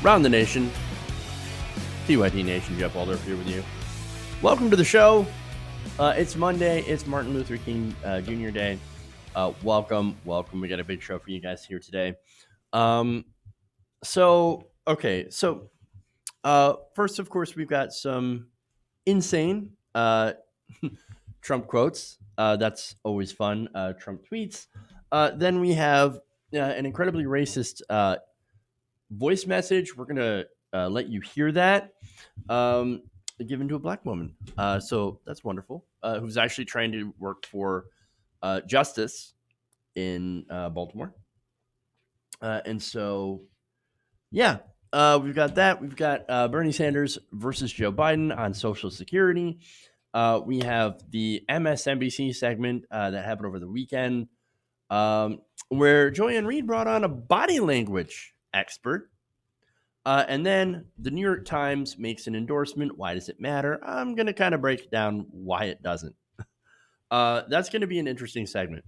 around the nation. TYT Nation, Jeff Waldorf here with you. Welcome to the show. It's Monday. It's Martin Luther King Jr. Day. Welcome. We got a big show for you guys here today. So first, of course, we've got some insane Trump quotes. That's always fun. Trump tweets. Then we have an incredibly racist voice message. We're going to let you hear that. Given to a black woman. So that's wonderful. Who's actually trying to work for justice in Baltimore. And so, yeah, we've got that. We've got Bernie Sanders versus Joe Biden on Social Security. We have the MSNBC segment that happened over the weekend where Joanne Reed brought on a body language expert. And then the New York Times makes an endorsement. Why does it matter? I'm going to kind of break down why it doesn't. That's going to be an interesting segment.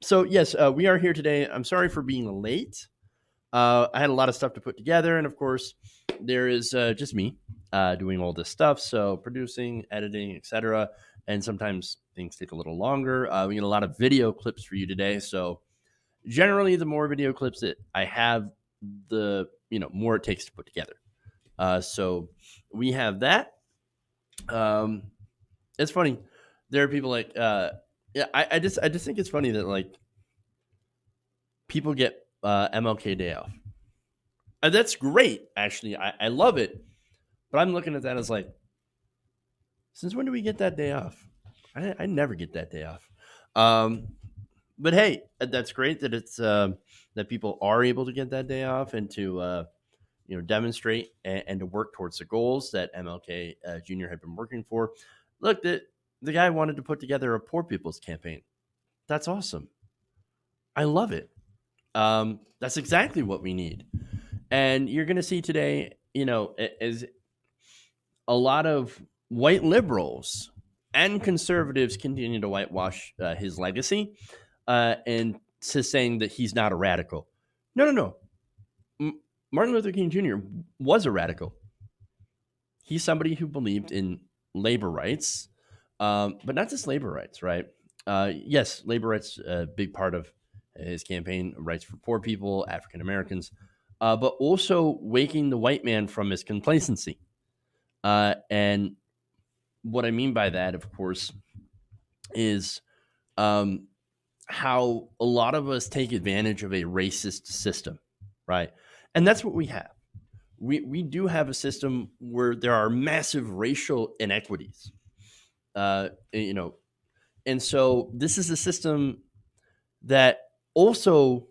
So, yes, we are here today. I'm sorry for being late. I had a lot of stuff to put together. And, of course, there is just me doing all this stuff. So producing, editing, etc. And sometimes things take a little longer. We get a lot of video clips for you today. So generally, the more video clips that I have, the more it takes to put together. So we have that. It's funny. There are people like, I just think it's funny that like people get MLK Day off. That's great. Actually, I love it. But I'm looking at that as like, since when do we get that day off? I never get that day off. But hey, that's great that it's that people are able to get that day off and to demonstrate and to work towards the goals that MLK Jr. had been working for. Look, the guy wanted to put together a poor people's campaign. That's awesome. I love it. That's exactly what we need. And you're going to see today, as a lot of white liberals and conservatives continue to whitewash his legacy. And to saying that he's not a radical. No. Martin Luther King Jr. was a radical. He's somebody who believed in labor rights, but not just labor rights, right? Yes, labor rights, a big part of his campaign, rights for poor people, African Americans, but also waking the white man from his complacency. And what I mean by that, of course, is how a lot of us take advantage of a racist system, right? And that's what we have. We do have a system where there are massive racial inequities, and so this is a system that also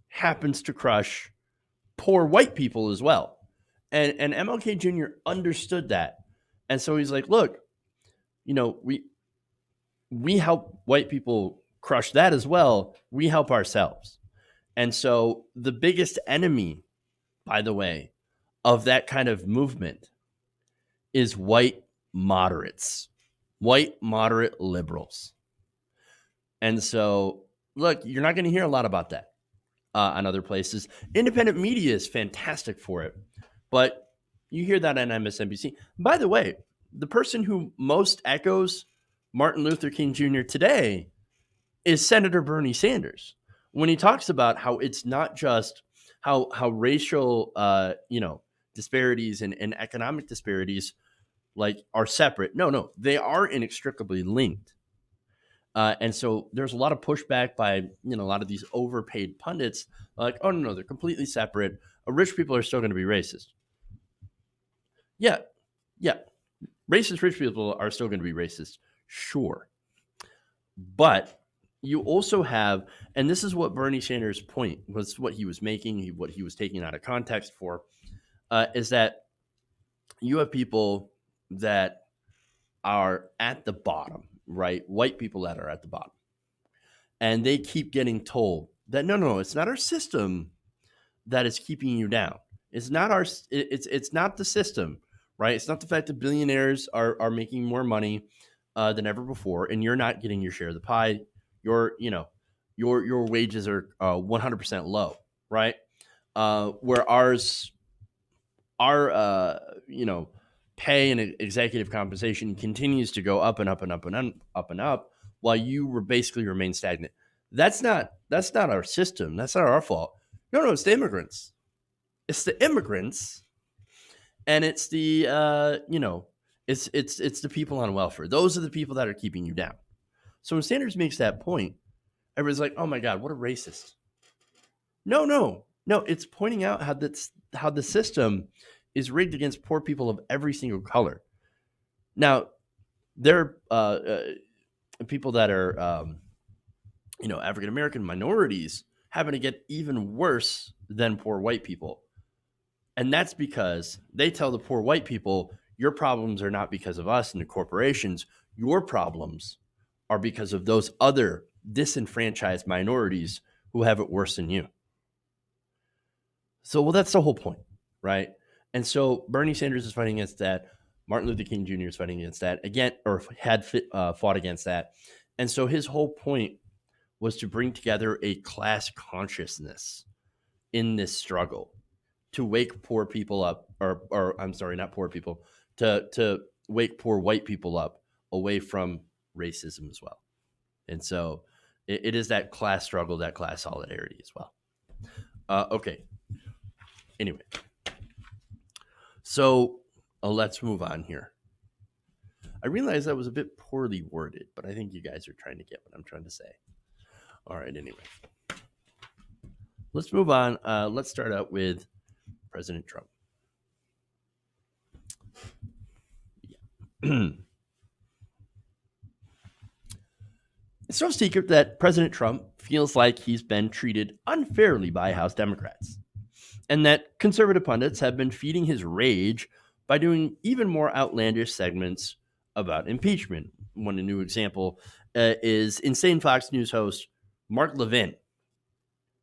happens to crush poor white people as well. And MLK Jr. understood that. And so he's like, look, we help white people crush that as well. We help ourselves. And so the biggest enemy, by the way, of that kind of movement is white moderates, white moderate liberals. And so, look, you're not going to hear a lot about that on other places. Independent media is fantastic for it, but you hear that on MSNBC. By the way, the person who most echoes Martin Luther King Jr. today is Senator Bernie Sanders, when he talks about how it's not just how racial, disparities and economic disparities are separate. No, they are inextricably linked. And so there's a lot of pushback by, a lot of these overpaid pundits like, oh, no, they're completely separate. Rich people are still going to be racist. Yeah. Racist rich people are still going to be racist. Sure. But you also have, and this is what Bernie Sanders' point was, what he was making, what he was taking out of context for, is that you have people that are at the bottom, right? White people that are at the bottom. And they keep getting told that, no, it's not our system that is keeping you down. It's not it's not the system, right? It's not the fact that billionaires are making more money than ever before, and you're not getting your share of the pie. Your wages are 100% low, right? Where ours our pay and executive compensation continues to go up and up and up and up and up, while you were basically remain stagnant. That's not our system. That's not our fault. No, it's the immigrants. It's the immigrants, and it's the it's the people on welfare. Those are the people that are keeping you down. So when Sanders makes that point, everybody's like, "Oh my God, what a racist!" No. It's pointing out how the system is rigged against poor people of every single color. Now, there are people that are, African American minorities having to get even worse than poor white people. And that's because they tell the poor white people, your problems are not because of us and the corporations. Your problems are because of those other disenfranchised minorities who have it worse than you. So, well, that's the whole point, right? And so Bernie Sanders is fighting against that. Martin Luther King Jr. is fighting against that again, or had fought against that. And so his whole point was to bring together a class consciousness in this struggle to wake poor people up, or I'm sorry, not poor people, to wake poor white people up away from racism as well. And so it is that class struggle, that class solidarity as well. Okay. Anyway, so let's move on here. I realize that was a bit poorly worded, but I think you guys are trying to get what I'm trying to say. All right, anyway. Let's move on. Let's start out with President Trump. Yeah. It's no secret that President Trump feels like he's been treated unfairly by House Democrats, and that conservative pundits have been feeding his rage by doing even more outlandish segments about impeachment. One new example is insane Fox News host Mark Levin.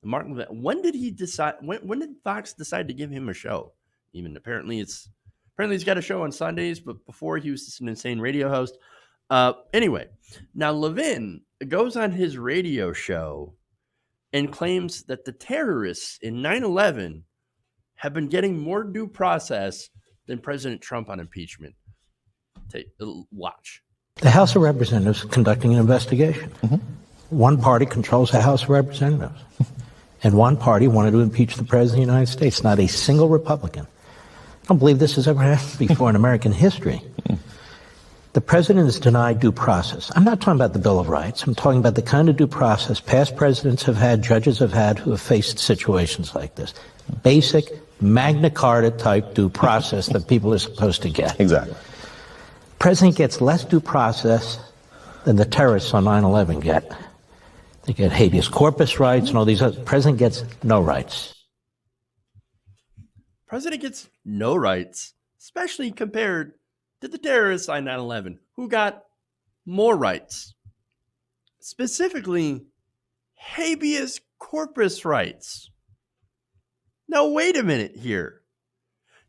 When did he decide? When did Fox decide to give him a show? Even apparently he's got a show on Sundays, but before he was just an insane radio host. Anyway, now Levin goes on his radio show and claims that the terrorists in 9/11 have been getting more due process than President Trump on impeachment. Watch. The House of Representatives is conducting an investigation. Mm-hmm. One party controls the House of Representatives. And one party wanted to impeach the President of the United States, not a single Republican. I don't believe this has ever happened before in American history. The President is denied due process. I'm not talking about the Bill of Rights. I'm talking about the kind of due process past presidents have had, judges have had, who have faced situations like this. Basic Magna Carta type due process that people are supposed to get. Exactly. President gets less due process than the terrorists on 9/11 get. They get habeas corpus rights and all these other. President gets no rights. President gets no rights, especially compared to the terrorists on 9/11, who got more rights. Specifically, habeas corpus rights. Now, wait a minute here.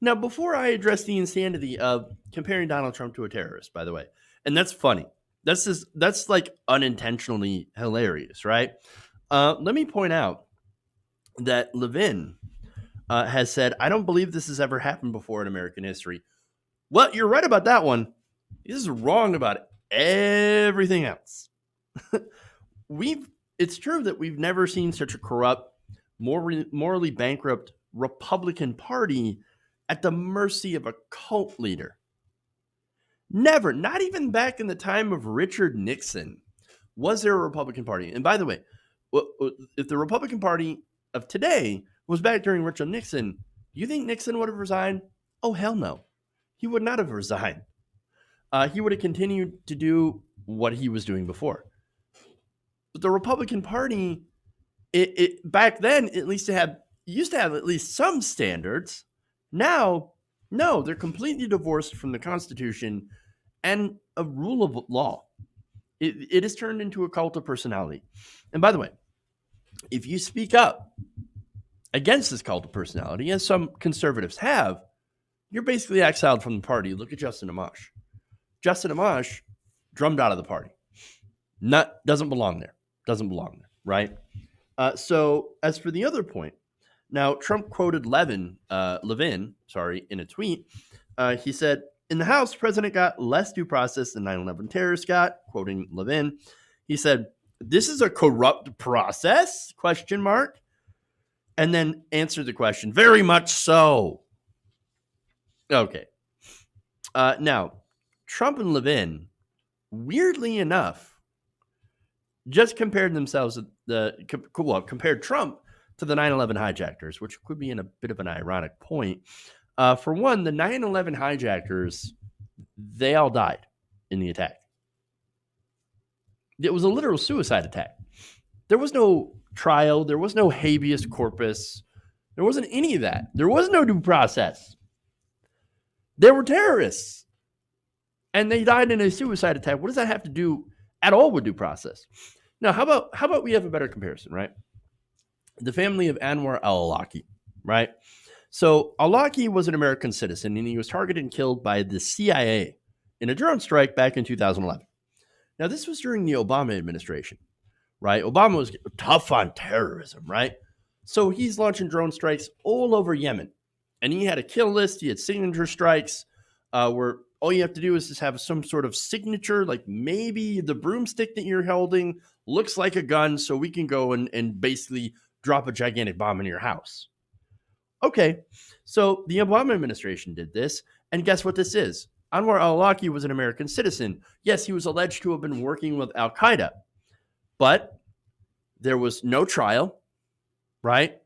Now, before I address the insanity of comparing Donald Trump to a terrorist, by the way, and that's funny. That's like unintentionally hilarious, right? Let me point out that Levin has said, I don't believe this has ever happened before in American history. Well, you're right about that one. This is wrong about everything else. It's true that we've never seen such a corrupt, morally bankrupt Republican Party at the mercy of a cult leader. Never, not even back in the time of Richard Nixon, was there a Republican Party. And by the way, if the Republican Party of today was back during Richard Nixon, do you think Nixon would have resigned? Oh, hell no. He would not have resigned. He would have continued to do what he was doing before. But the Republican Party, it back then, at least used to have at least some standards. Now, no, they're completely divorced from the Constitution and a rule of law. It has turned into a cult of personality. And by the way, if you speak up against this cult of personality, as some conservatives have, you're basically exiled from the party. Look at Justin Amash. Justin Amash drummed out of the party. Doesn't belong there, right? So as for the other point, Now, Trump quoted Levin, in a tweet. He said, in the House, the president got less due process than 9/11 terrorists got, quoting Levin. He said, this is a corrupt process, question mark, and then answered the question, very much so. Okay. Now, Trump and Levin, weirdly enough, just compared themselves, compared Trump to the 9/11 hijackers, which could be in a bit of an ironic point. For one, the 9/11 hijackers, they all died in the attack. It was a literal suicide attack. There was no trial. There was no habeas corpus. There wasn't any of that. There was no due process. They were terrorists. And they died in a suicide attack. What does that have to do at all with due process? Now, how about we have a better comparison, right? The family of Anwar al-Awlaki, right? So al-Awlaki was an American citizen, and he was targeted and killed by the CIA in a drone strike back in 2011. Now, this was during the Obama administration, right? Obama was tough on terrorism, right? So he's launching drone strikes all over Yemen. And he had a kill list. He had signature strikes where all you have to do is just have some sort of signature, like maybe the broomstick that you're holding looks like a gun, so we can go and basically drop a gigantic bomb in your house. Okay, so the Obama administration did this, and guess what this is? Anwar al-Awlaki was an American citizen. Yes, he was alleged to have been working with al-Qaeda, but there was no trial, right?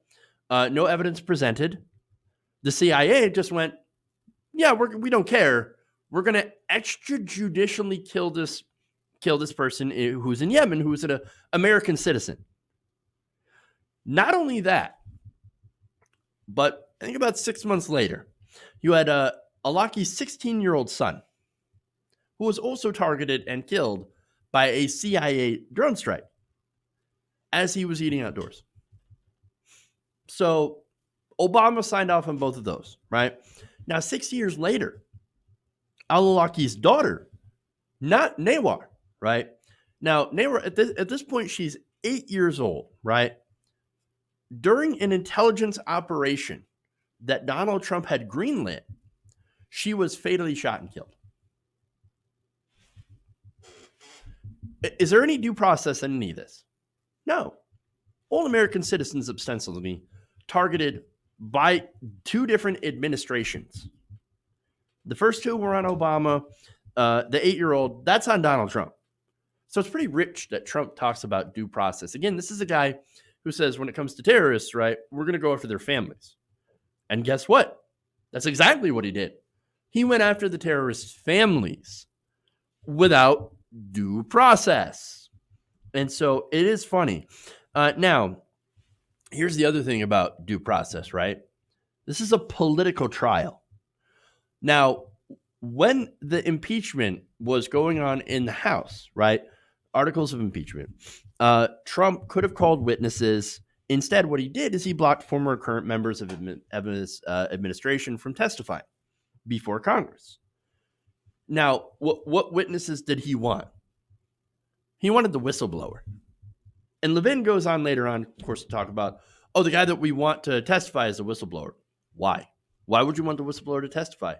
No evidence presented. The CIA just went, yeah, we don't care. We're going to extrajudicially kill this person who's in Yemen, who's an American citizen. Not only that, but I think about 6 months later, you had Alaki's 16-year-old son, who was also targeted and killed by a CIA drone strike as he was eating outdoors. So Obama signed off on both of those, right? Now, 6 years later, al-Awlaki's daughter, not Nawar, right? Now, Nawar, at this point, she's 8 years old, right? During an intelligence operation that Donald Trump had greenlit, she was fatally shot and killed. Is there any due process in any of this? No. All American citizens ostensibly targeted by two different administrations. The first two were on Obama. The 8-year-old, that's on Donald Trump. So it's pretty rich that Trump talks about due process. Again, this is a guy who says when it comes to terrorists, right, we're going to go after their families. And guess what? That's exactly what he did. He went after the terrorists' families without due process. And so it is funny. Now, here's the other thing about due process, right? This is a political trial. Now, when the impeachment was going on in the House, right, articles of impeachment, Trump could have called witnesses. Instead, what he did is he blocked former or current members of his administration from testifying before Congress. Now, what witnesses did he want? He wanted the whistleblower. And Levin goes on later on, of course, to talk about, the guy that we want to testify is a whistleblower. Why? Why would you want the whistleblower to testify?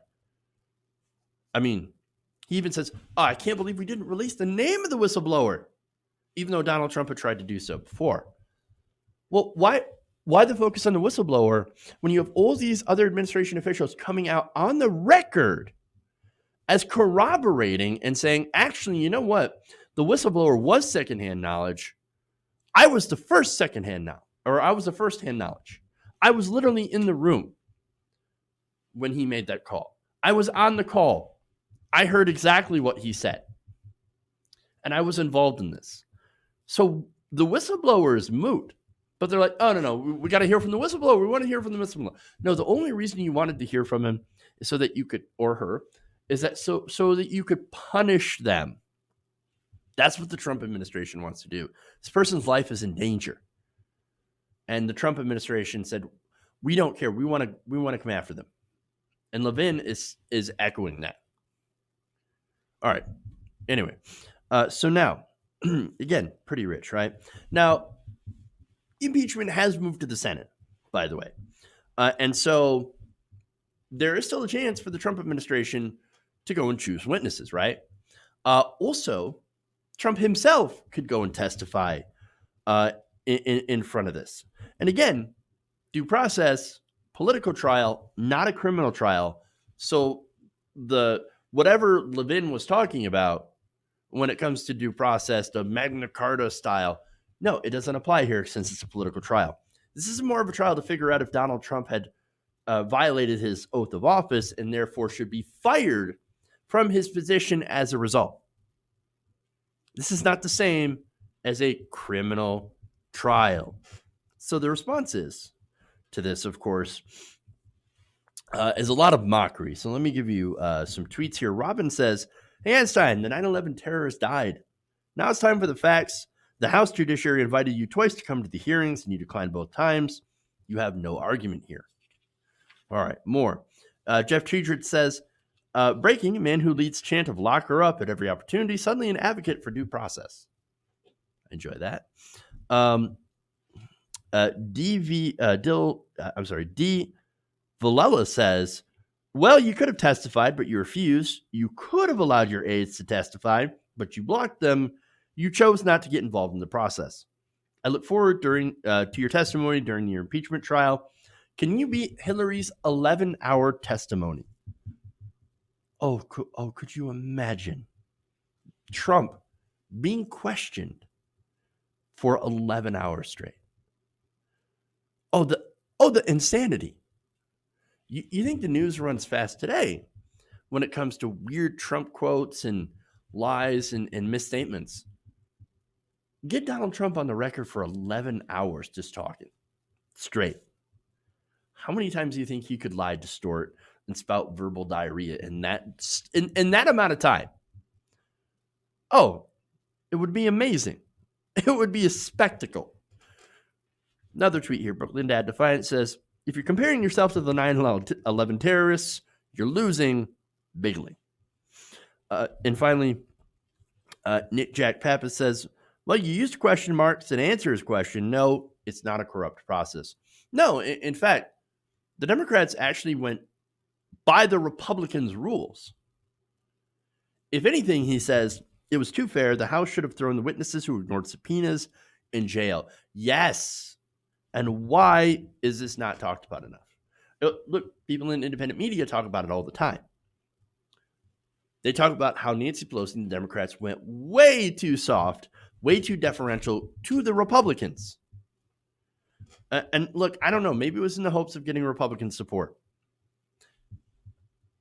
I mean, he even says, I can't believe we didn't release the name of the whistleblower, even though Donald Trump had tried to do so before. Well, why the focus on the whistleblower when you have all these other administration officials coming out on the record as corroborating and saying, actually, you know what? The whistleblower was secondhand knowledge. I was the first secondhand knowledge, or I was the firsthand knowledge. I was literally in the room when he made that call. I was on the call. I heard exactly what he said. And I was involved in this. So the whistleblower is moot. But they're like, no, we got to hear from the whistleblower. We want to hear from the whistleblower. No, the only reason you wanted to hear from him is so that you could, or her, is that so that you could punish them. That's what the Trump administration wants to do. This person's life is in danger. And the Trump administration said, we don't care. We want to come after them. And Levin is echoing that. All right. Anyway, so now, again, pretty rich, right? Now, impeachment has moved to the Senate, by the way. And so there is still a chance for the Trump administration to go and choose witnesses, right? Also, Trump himself could go and testify in front of this. And again, due process, political trial, not a criminal trial. So whatever Levin was talking about when it comes to due process, the Magna Carta style, no, it doesn't apply here since it's a political trial. This is more of a trial to figure out if Donald Trump had violated his oath of office and therefore should be fired from his position as a result. This is not the same as a criminal trial. So the response is to this, of course, is a lot of mockery. So let me give you some tweets here. Robin says, "Hey, Einstein, the 9/11 terrorist died. Now it's time for the facts. The House Judiciary invited you twice to come to the hearings, and you declined both times. You have no argument here." All right, more. Jeff Treidrich says, breaking, a man who leads chant of lock her up at every opportunity, suddenly an advocate for due process. Enjoy that. D. Villela says, well, you could have testified, but you refused. You could have allowed your aides to testify, but you blocked them. You chose not to get involved in the process. I look forward to your testimony during your impeachment trial. Can you beat Hillary's 11-hour testimony? Could you imagine Trump being questioned for 11 hours straight? The insanity. You think the news runs fast today when it comes to weird Trump quotes and lies and misstatements. Get Donald Trump on the record for 11 hours just talking straight. How many times do you think he could lie, distort, and spout verbal diarrhea in that amount of time? Oh, it would be amazing. It would be a spectacle. Another tweet here, Brooklyn Dad Defiant says, if you're comparing yourself to the 9/11 terrorists, you're losing bigly. And finally, Nick Jack Pappas says, well, you used question marks and answer his question. No, it's not a corrupt process. No, in fact, the Democrats actually went by the Republicans' rules. If anything, he says, it was too fair. The House should have thrown the witnesses who ignored subpoenas in jail. Yes. And why is this not talked about enough? Look, people in independent media talk about it all the time. They talk about how Nancy Pelosi and the Democrats went way too soft, way too deferential to the Republicans. And look, I don't know, maybe it was in the hopes of getting Republican support.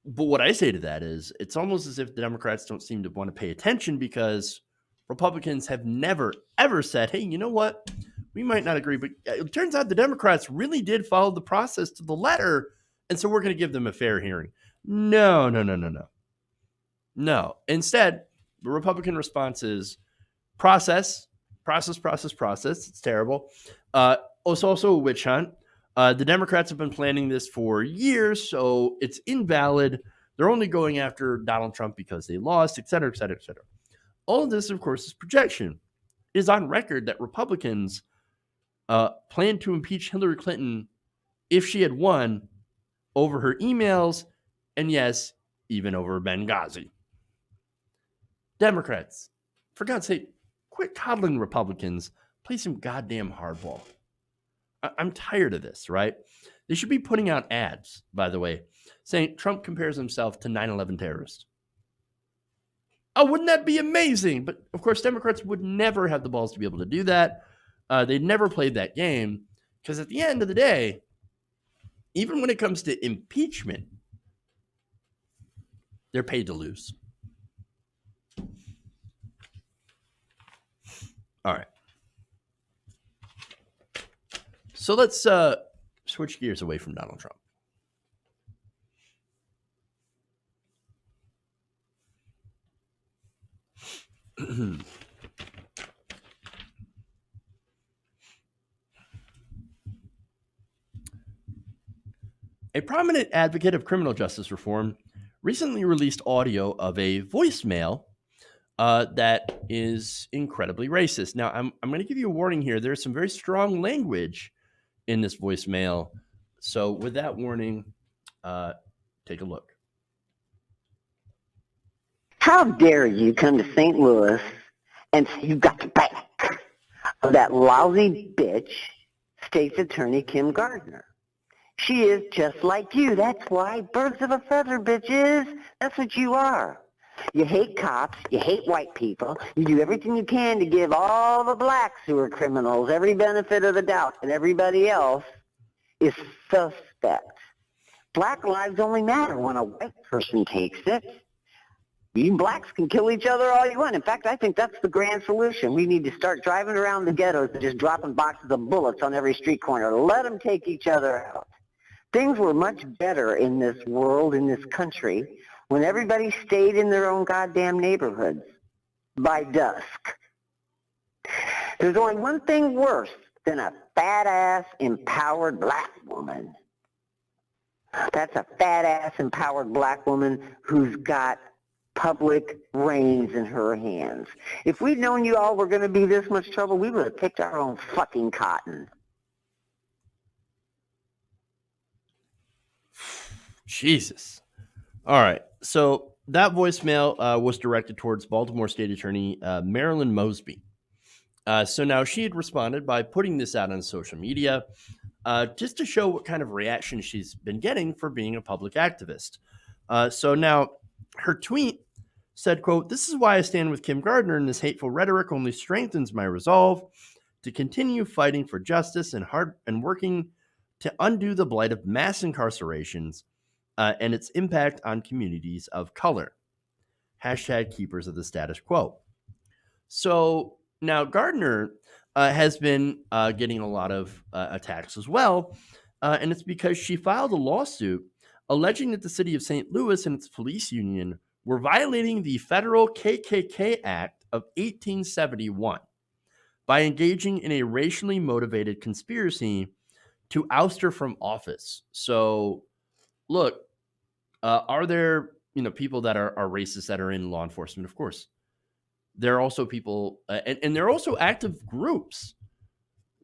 But what I say to that is it's almost as if the Democrats don't seem to want to pay attention because Republicans have never, ever said, hey, you know what? We might not agree, but it turns out the Democrats really did follow the process to the letter, and so we're going to give them a fair hearing. No. Instead, the Republican response is process. It's terrible. It's also a witch hunt. The Democrats have been planning this for years, so it's invalid. They're only going after Donald Trump because they lost, et cetera, et cetera, et cetera. All of this, of course, is projection. It is on record that Republicans planned to impeach Hillary Clinton if she had won over her emails and, yes, even over Benghazi. Democrats, for God's sake, quit coddling Republicans. Play some goddamn hardball. I'm tired of this, right? They should be putting out ads, by the way, saying Trump compares himself to 9/11 terrorists. Oh, wouldn't that be amazing? But, of course, Democrats would never have the balls to be able to do that. They'd never played that game because at the end of the day, even when it comes to impeachment, they're paid to lose. All right. So let's switch gears away from Donald Trump. A prominent advocate of criminal justice reform recently released audio of a voicemail that is incredibly racist. Now, I'm going to give you a warning here. There's some very strong language in this voicemail. So, with that warning, take a look. How dare you come to St. Louis and say you got the back of that lousy bitch, State's Attorney Kim Gardner. She is just like you. That's why. Birds of a feather, bitches. That's what you are. You hate cops. You hate white people. You do everything you can to give all the blacks who are criminals every benefit of the doubt, and everybody else is suspect. Black lives only matter when a white person takes it. You blacks can kill each other all you want. In fact, I think that's the grand solution. We need to start driving around the ghettos and just dropping boxes of bullets on every street corner. Let them take each other out. Things were much better in this world, in this country, when everybody stayed in their own goddamn neighborhoods by dusk. There's only one thing worse than a fat-ass, empowered black woman. That's a fat-ass, empowered black woman who's got public reins in her hands. If we'd known you all were going to be this much trouble, we would have picked our own fucking cotton. Jesus. All right. So that voicemail was directed towards Baltimore State Attorney Marilyn Mosby. So now she had responded by putting this out on social media just to show what kind of reaction she's been getting for being a public activist. So now her tweet said, quote, "This is why I stand with Kim Gardner, and this hateful rhetoric only strengthens my resolve to continue fighting for justice and working to undo the blight of mass incarcerations and its impact on communities of color. Hashtag keepers of the status quo." So now Gardner has been getting a lot of attacks as well. And it's because she filed a lawsuit alleging that the city of St. Louis and its police union were violating the federal KKK Act of 1871 by engaging in a racially motivated conspiracy to oust her from office. So, look, are there people that are racist that are in law enforcement? Of course. There are also people, and there are also active groups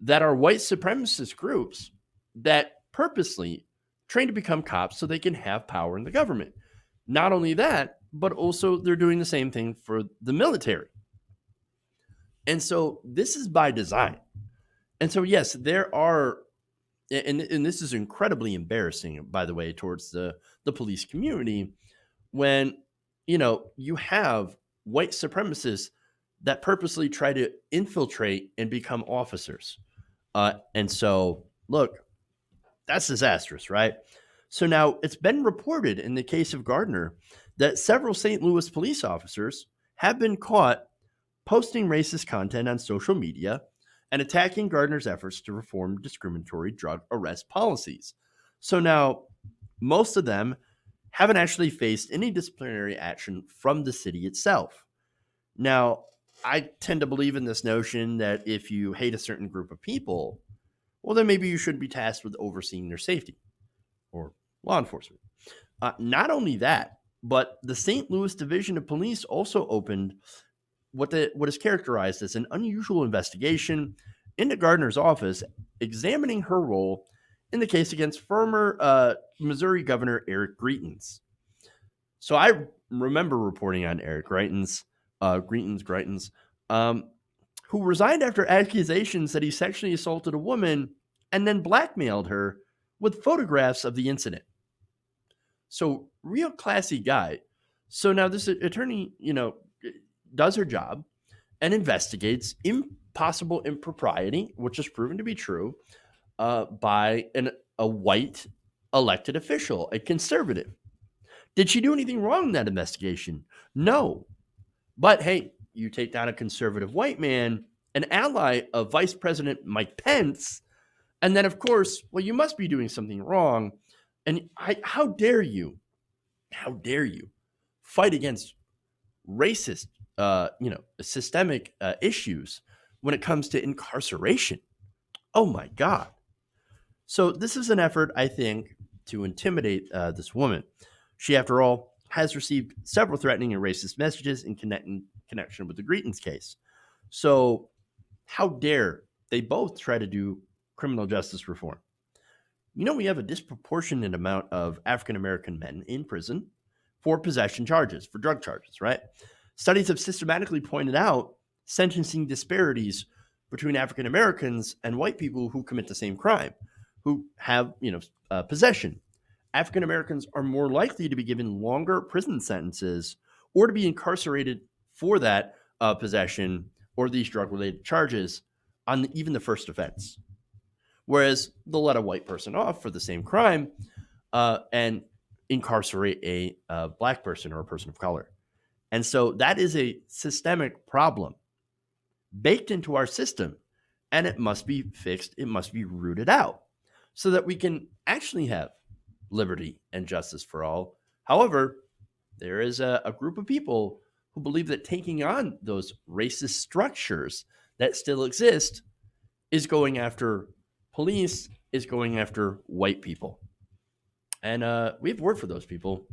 that are white supremacist groups that purposely train to become cops so they can have power in the government. Not only that, but also they're doing the same thing for the military. And so this is by design. And so, yes, there are, and this is incredibly embarrassing, by the way, towards the police community when, you have white supremacists that purposely try to infiltrate and become officers. And so, look, that's disastrous, right? So now it's been reported in the case of Gardner that several St. Louis police officers have been caught posting racist content on social media and attacking Gardner's efforts to reform discriminatory drug arrest policies. So now most of them haven't actually faced any disciplinary action from the city itself. Now, I tend to believe in this notion that if you hate a certain group of people, well, then maybe you should be tasked with overseeing their safety or law enforcement. Not only that, but the St. Louis Division of Police also opened what is characterized as an unusual investigation into Gardner's office, examining her role in the case against former Missouri Governor Eric Greitens. So I remember reporting on Eric Greitens, who resigned after accusations that he sexually assaulted a woman and then blackmailed her with photographs of the incident. So real classy guy. So now this attorney, does her job and investigates impossible impropriety, which is proven to be true, by a white elected official, a conservative. Did she do anything wrong in that investigation? No. But hey, you take down a conservative white man, an ally of Vice President Mike Pence, and then, of course, well, you must be doing something wrong. And how dare you fight against racist, systemic issues when it comes to incarceration? Oh, my God. So this is an effort, I think, to intimidate this woman. She, after all, has received several threatening and racist messages in connection with the Greitens case. So how dare they both try to do criminal justice reform. You know, we have a disproportionate amount of African American men in prison for possession charges, for drug charges, right? Studies have systematically pointed out sentencing disparities between African Americans and white people who commit the same crime, who have, possession. African Americans are more likely to be given longer prison sentences or to be incarcerated for that possession or these drug-related charges on even the first offense. Whereas they'll let a white person off for the same crime and incarcerate a black person or a person of color. And so that is a systemic problem baked into our system, and it must be fixed. It must be rooted out so that we can actually have liberty and justice for all. However, there is a group of people who believe that taking on those racist structures that still exist is going after police, is going after white people. And we have a word for those people: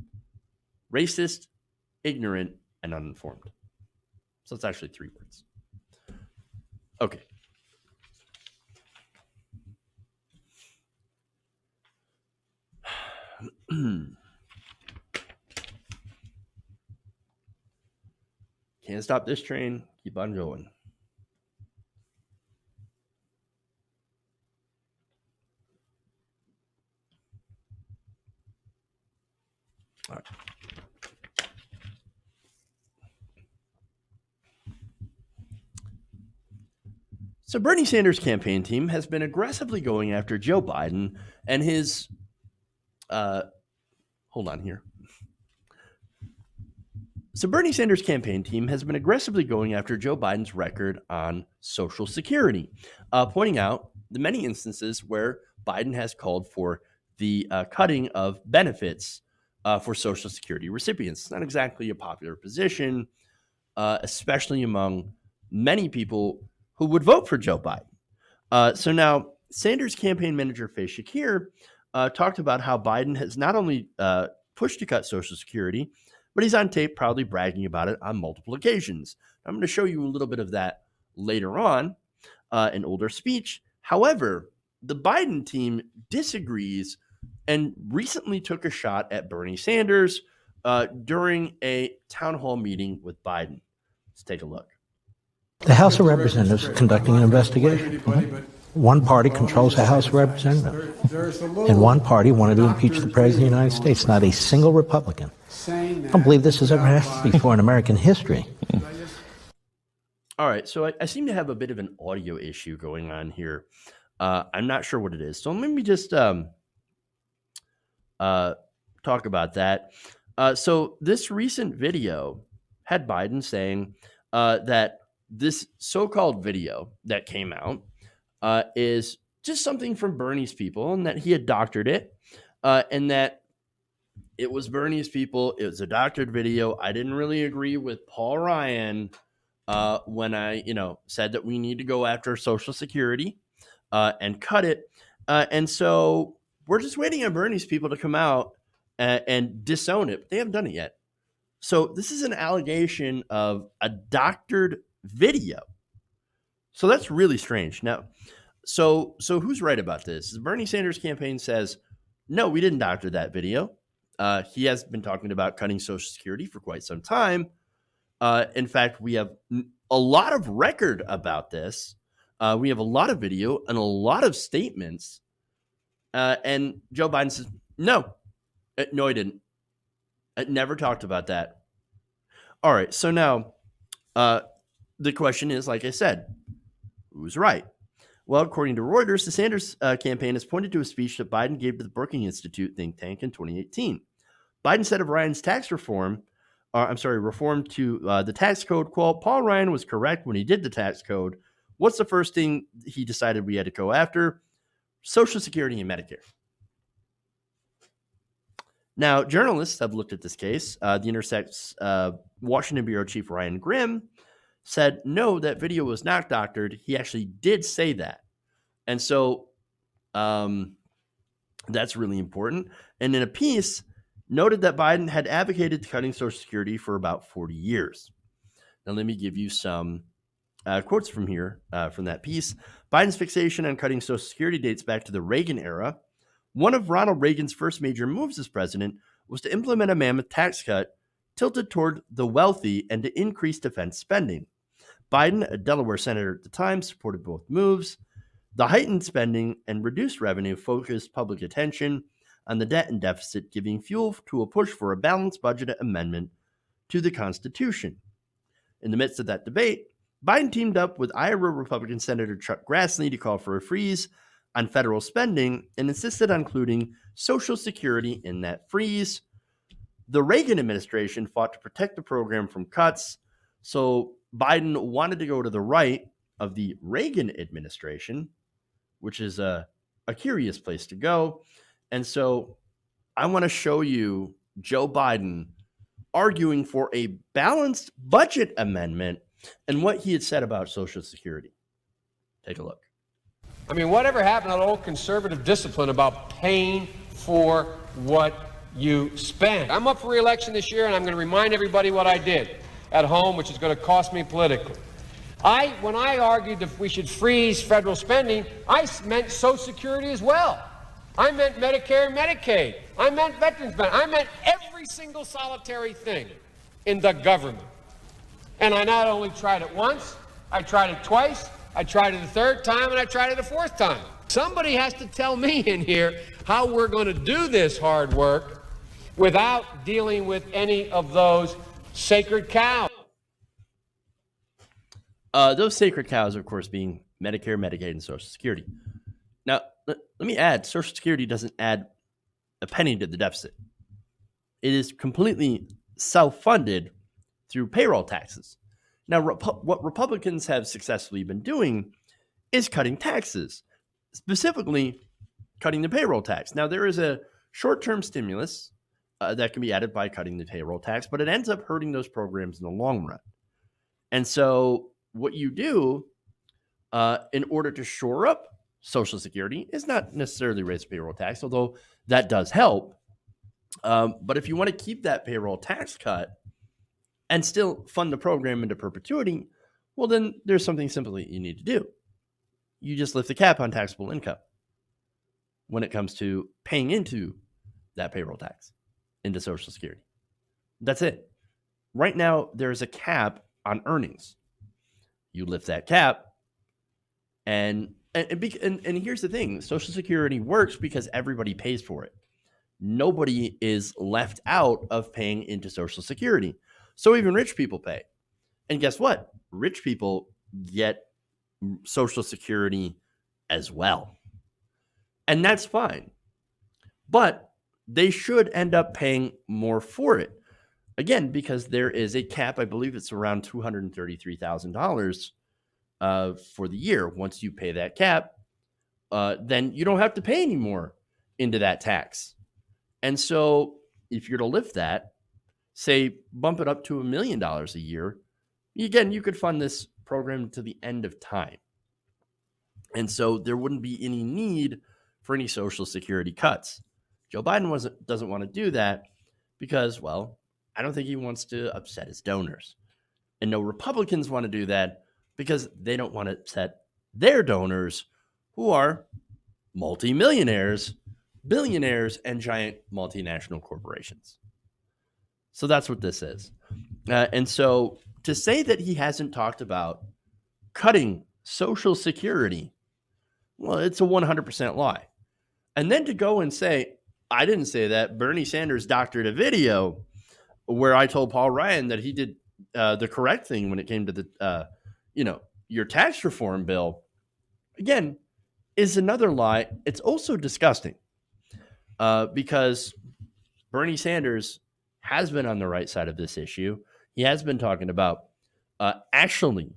racist, ignorant, and uninformed. So it's actually 3 words. Okay. Can't stop this train. Keep on going. All right. So Bernie Sanders' campaign team has been aggressively going after Joe Biden and his hold on here. So Bernie Sanders' campaign team has been aggressively going after Joe Biden's record on Social Security, pointing out the many instances where Biden has called for the cutting of benefits for Social Security recipients. It's not exactly a popular position, especially among many people who would vote for Joe Biden. So now Sanders' campaign manager, Faye Shakir, talked about how Biden has not only pushed to cut Social Security, but he's on tape proudly bragging about it on multiple occasions. I'm going to show you a little bit of that later on, an older speech. However, the Biden team disagrees and recently took a shot at Bernie Sanders during a town hall meeting with Biden. Let's take a look. The House of Representatives is conducting an investigation. One party controls the House of Representatives, and one party wanted to impeach the President of the United States, not a single Republican. I don't believe this has ever happened before in American history. All right, so I seem to have a bit of an audio issue going on here. I'm not sure what it is, so let me just talk about that. So this recent video had Biden saying that this so-called video that came out is just something from Bernie's people, and that he had doctored it, and that it was Bernie's people. It was a doctored video. I didn't really agree with Paul Ryan when I, said that we need to go after Social Security and cut it. And so we're just waiting on Bernie's people to come out and disown it. But they haven't done it yet. So this is an allegation of a doctored video. So that's really strange. Now, so who's right about this? The Bernie Sanders campaign says, no, we didn't doctor that video. He has been talking about cutting Social Security for quite some time. In fact, we have a lot of record about this. We have a lot of video and a lot of statements. And Joe Biden says, no, I didn't. I never talked about that. All right. So now the question is, like I said, who's right? Well, according to Reuters, the Sanders campaign has pointed to a speech that Biden gave to the Brookings Institute think tank in 2018. Biden said of Ryan's tax reform to the tax code, quote, Paul Ryan was correct when he did the tax code. What's the first thing he decided we had to go after? Social Security and Medicare. Now, journalists have looked at this case. The Intercept's Washington Bureau Chief Ryan Grimm said, no, that video was not doctored. He actually did say that. And so that's really important. And in a piece, noted that Biden had advocated cutting Social Security for about 40 years. Now, let me give you some quotes from here, from that piece. Biden's fixation on cutting Social Security dates back to the Reagan era. One of Ronald Reagan's first major moves as president was to implement a mammoth tax cut tilted toward the wealthy and to increase defense spending. Biden, a Delaware senator at the time, supported both moves. The heightened spending and reduced revenue focused public attention on the debt and deficit, giving fuel to a push for a balanced budget amendment to the Constitution. In the midst of that debate, Biden teamed up with Iowa Republican Senator Chuck Grassley to call for a freeze on federal spending and insisted on including Social Security in that freeze. The Reagan administration fought to protect the program from cuts, so Biden wanted to go to the right of the Reagan administration, which is a curious place to go. And so I want to show you Joe Biden arguing for a balanced budget amendment and what he had said about Social Security. Take a look. I mean, whatever happened to that old conservative discipline about paying for what you spend? I'm up for re-election this year, and I'm going to remind everybody what I did at home, which is going to cost me politically. When I argued that we should freeze federal spending, I meant Social Security as well. I meant Medicare and Medicaid. I meant veterans benefits. I meant every single solitary thing in the government. And I not only tried it once, I tried it twice, I tried it a third time, and I tried it a fourth time. Somebody has to tell me in here how we're going to do this hard work without dealing with any of those sacred cows. Those sacred cows, of course, being Medicare, Medicaid, and Social Security. Now, let me add, Social Security doesn't add a penny to the deficit. It is completely self-funded through payroll taxes. Now, what Republicans have successfully been doing is cutting taxes, specifically cutting the payroll tax. Now, there is a short-term stimulus that can be added by cutting the payroll tax, but it ends up hurting those programs in the long run. And so what you do in order to shore up Social Security is not necessarily raise the payroll tax, although that does help. But if you want to keep that payroll tax cut and still fund the program into perpetuity, well, then there's something simple that you need to do. You just lift the cap on taxable income when it comes to paying into that payroll tax, into Social Security. That's it. Right now, there's a cap on earnings. You lift that cap, and here's the thing. Social Security works because everybody pays for it. Nobody is left out of paying into Social Security. So even rich people pay. And guess what? Rich people get Social Security as well. And that's fine. But they should end up paying more for it. Again, because there is a cap, I believe it's around $233,000 for the year. Once you pay that cap, then you don't have to pay any more into that tax. And so if you're to lift that, say bump it up to $1 million a year, again, you could fund this program to the end of time. And so there wouldn't be any need for any Social Security cuts. Joe Biden doesn't want to do that because, well, I don't think he wants to upset his donors. And no Republicans want to do that because they don't want to upset their donors, who are multimillionaires, billionaires, and giant multinational corporations. So that's what this is. And so to say that he hasn't talked about cutting Social Security, well, it's a 100% lie. And then to go and say, I didn't say that, Bernie Sanders doctored a video where I told Paul Ryan that he did the correct thing when it came to the, your tax reform bill, again, is another lie. It's also disgusting because Bernie Sanders has been on the right side of this issue. He has been talking about actually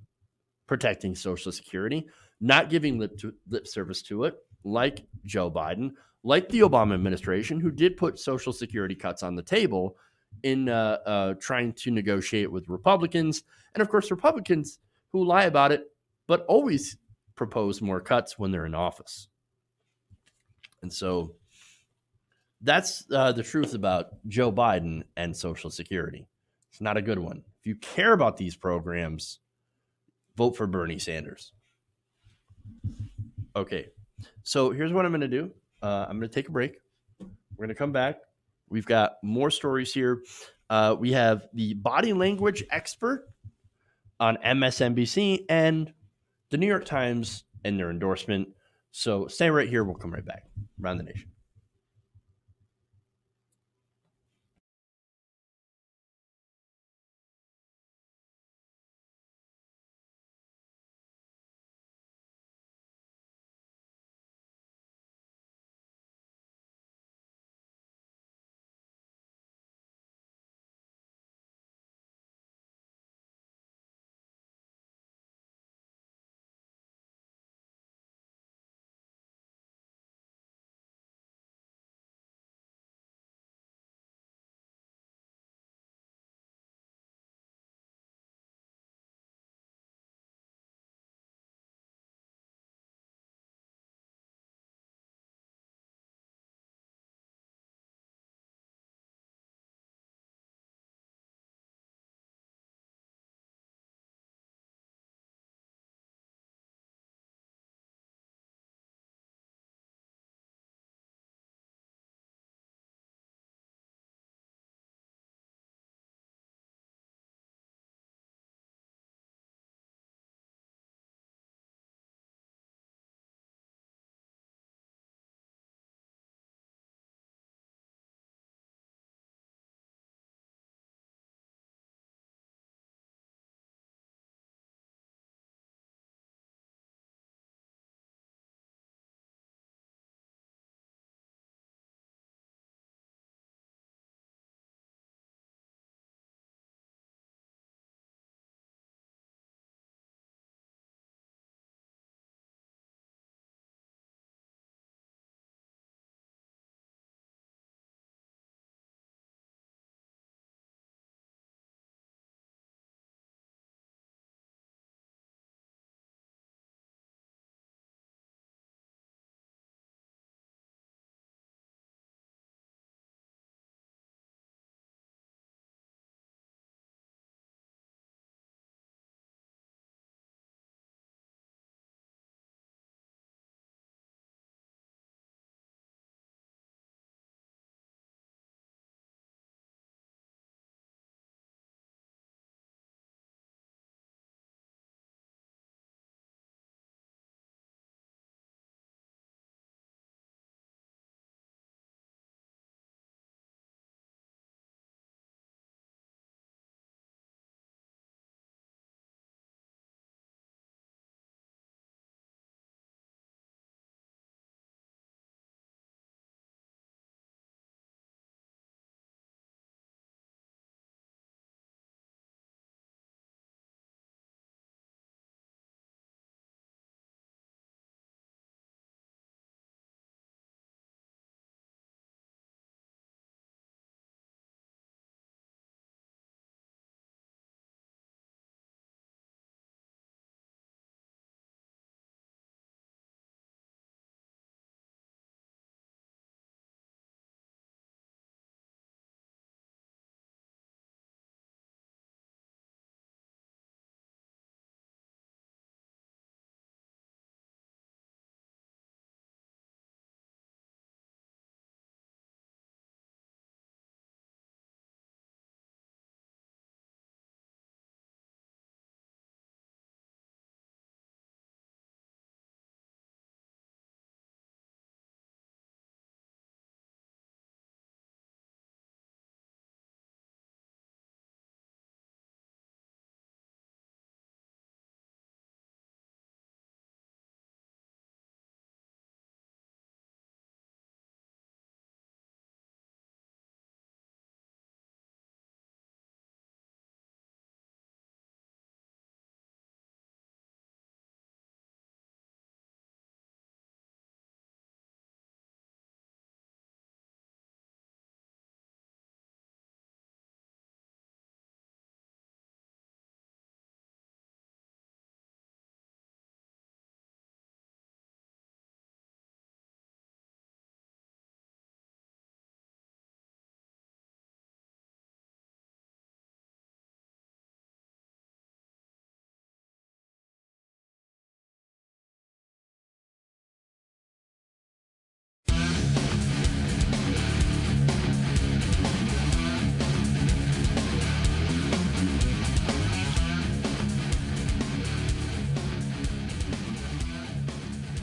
protecting Social Security, not giving lip service to it, like Joe Biden, like the Obama administration, who did put Social Security cuts on the table in trying to negotiate with Republicans. And of course, Republicans who lie about it, but always propose more cuts when they're in office. And so that's the truth about Joe Biden and Social Security. It's not a good one. If you care about these programs, vote for Bernie Sanders. Okay, so here's what I'm going to do. I'm going to take a break. We're going to come back. We've got more stories here. We have the body language expert on MSNBC and the New York Times and their endorsement. So stay right here. We'll come right back. Around the Nation.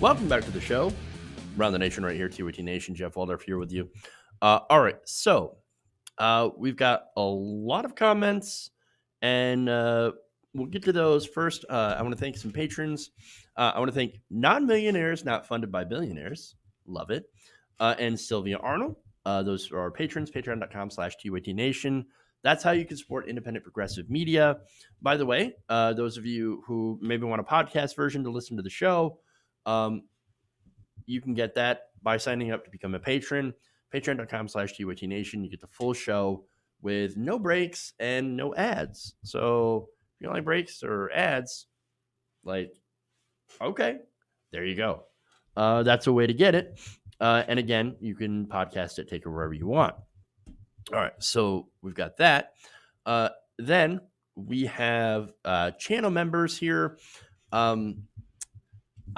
Welcome back to the show. Around the Nation right here, TWT Nation. Jeff Waldorf here with you. All right, so we've got a lot of comments, and we'll get to those first. I want to thank some patrons. I want to thank non-millionaires not funded by billionaires. Love it. And Sylvia Arnold. Those are our patrons, patreon.com/TWT Nation. That's how you can support independent progressive media. By the way, those of you who maybe want a podcast version to listen to the show, you can get that by signing up to become a patron. Patreon.com/TWT Nation. You get the full show with no breaks and no ads. So if you don't like breaks or ads, okay, there you go. That's a way to get it. And again, you can podcast it, take it wherever you want. All right, so we've got that. Then we have channel members here.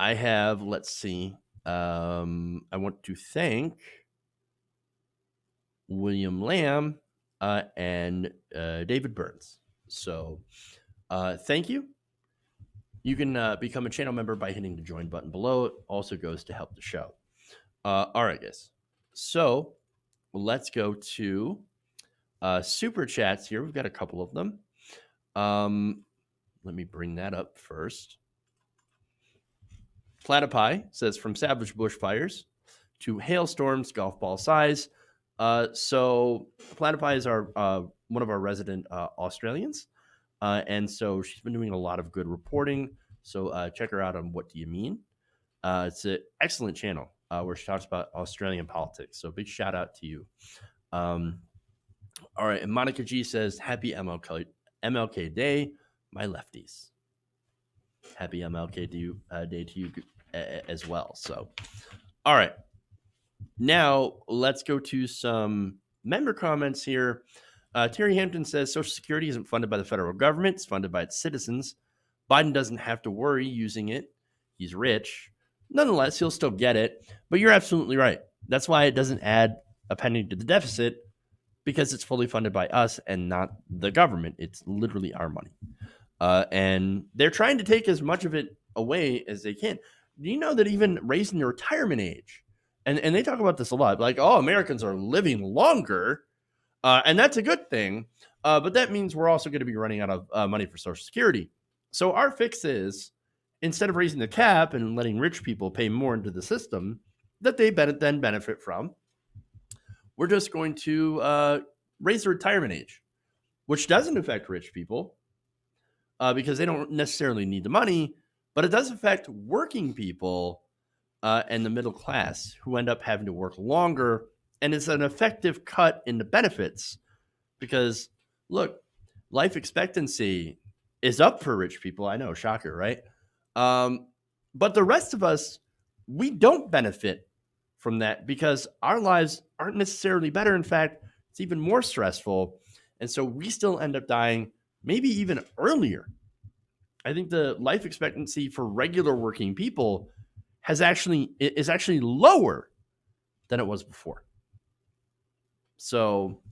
I have, let's see. I want to thank William Lamb and David Burns. So thank you. You can become a channel member by hitting the join button below. It also goes to help the show. All right, guys. So let's go to super chats here. We've got a couple of them. Let me bring that up first. Platypi says, from savage bushfires to hailstorms, golf ball size. So Platypi is our one of our resident Australians. And so she's been doing a lot of good reporting. So check her out on What Do You Mean? It's an excellent channel where she talks about Australian politics. So big shout out to you. All right. And Monica G says, happy MLK Day, my lefties. Happy MLK Day to you as well. So, all right. Now, let's go to some member comments here. Terry Hampton says, Social Security isn't funded by the federal government. It's funded by its citizens. Biden doesn't have to worry using it. He's rich. Nonetheless, he'll still get it. But you're absolutely right. That's why it doesn't add a penny to the deficit, because it's fully funded by us and not the government. It's literally our money. And they're trying to take as much of it away as they can. Do you know that even raising the retirement age, and they talk about this a lot, like, oh, Americans are living longer, and that's a good thing, but that means we're also going to be running out of money for Social Security. So our fix is, instead of raising the cap and letting rich people pay more into the system that they then benefit from, we're just going to raise the retirement age, which doesn't affect rich people because they don't necessarily need the money, but it does affect working people and the middle class, who end up having to work longer. And it's an effective cut in the benefits because, look, life expectancy is up for rich people. I know, shocker, right? But the rest of us, we don't benefit from that because our lives aren't necessarily better. In fact, it's even more stressful. And so we still end up dying maybe even earlier. I think the life expectancy for regular working people is actually lower than it was before. So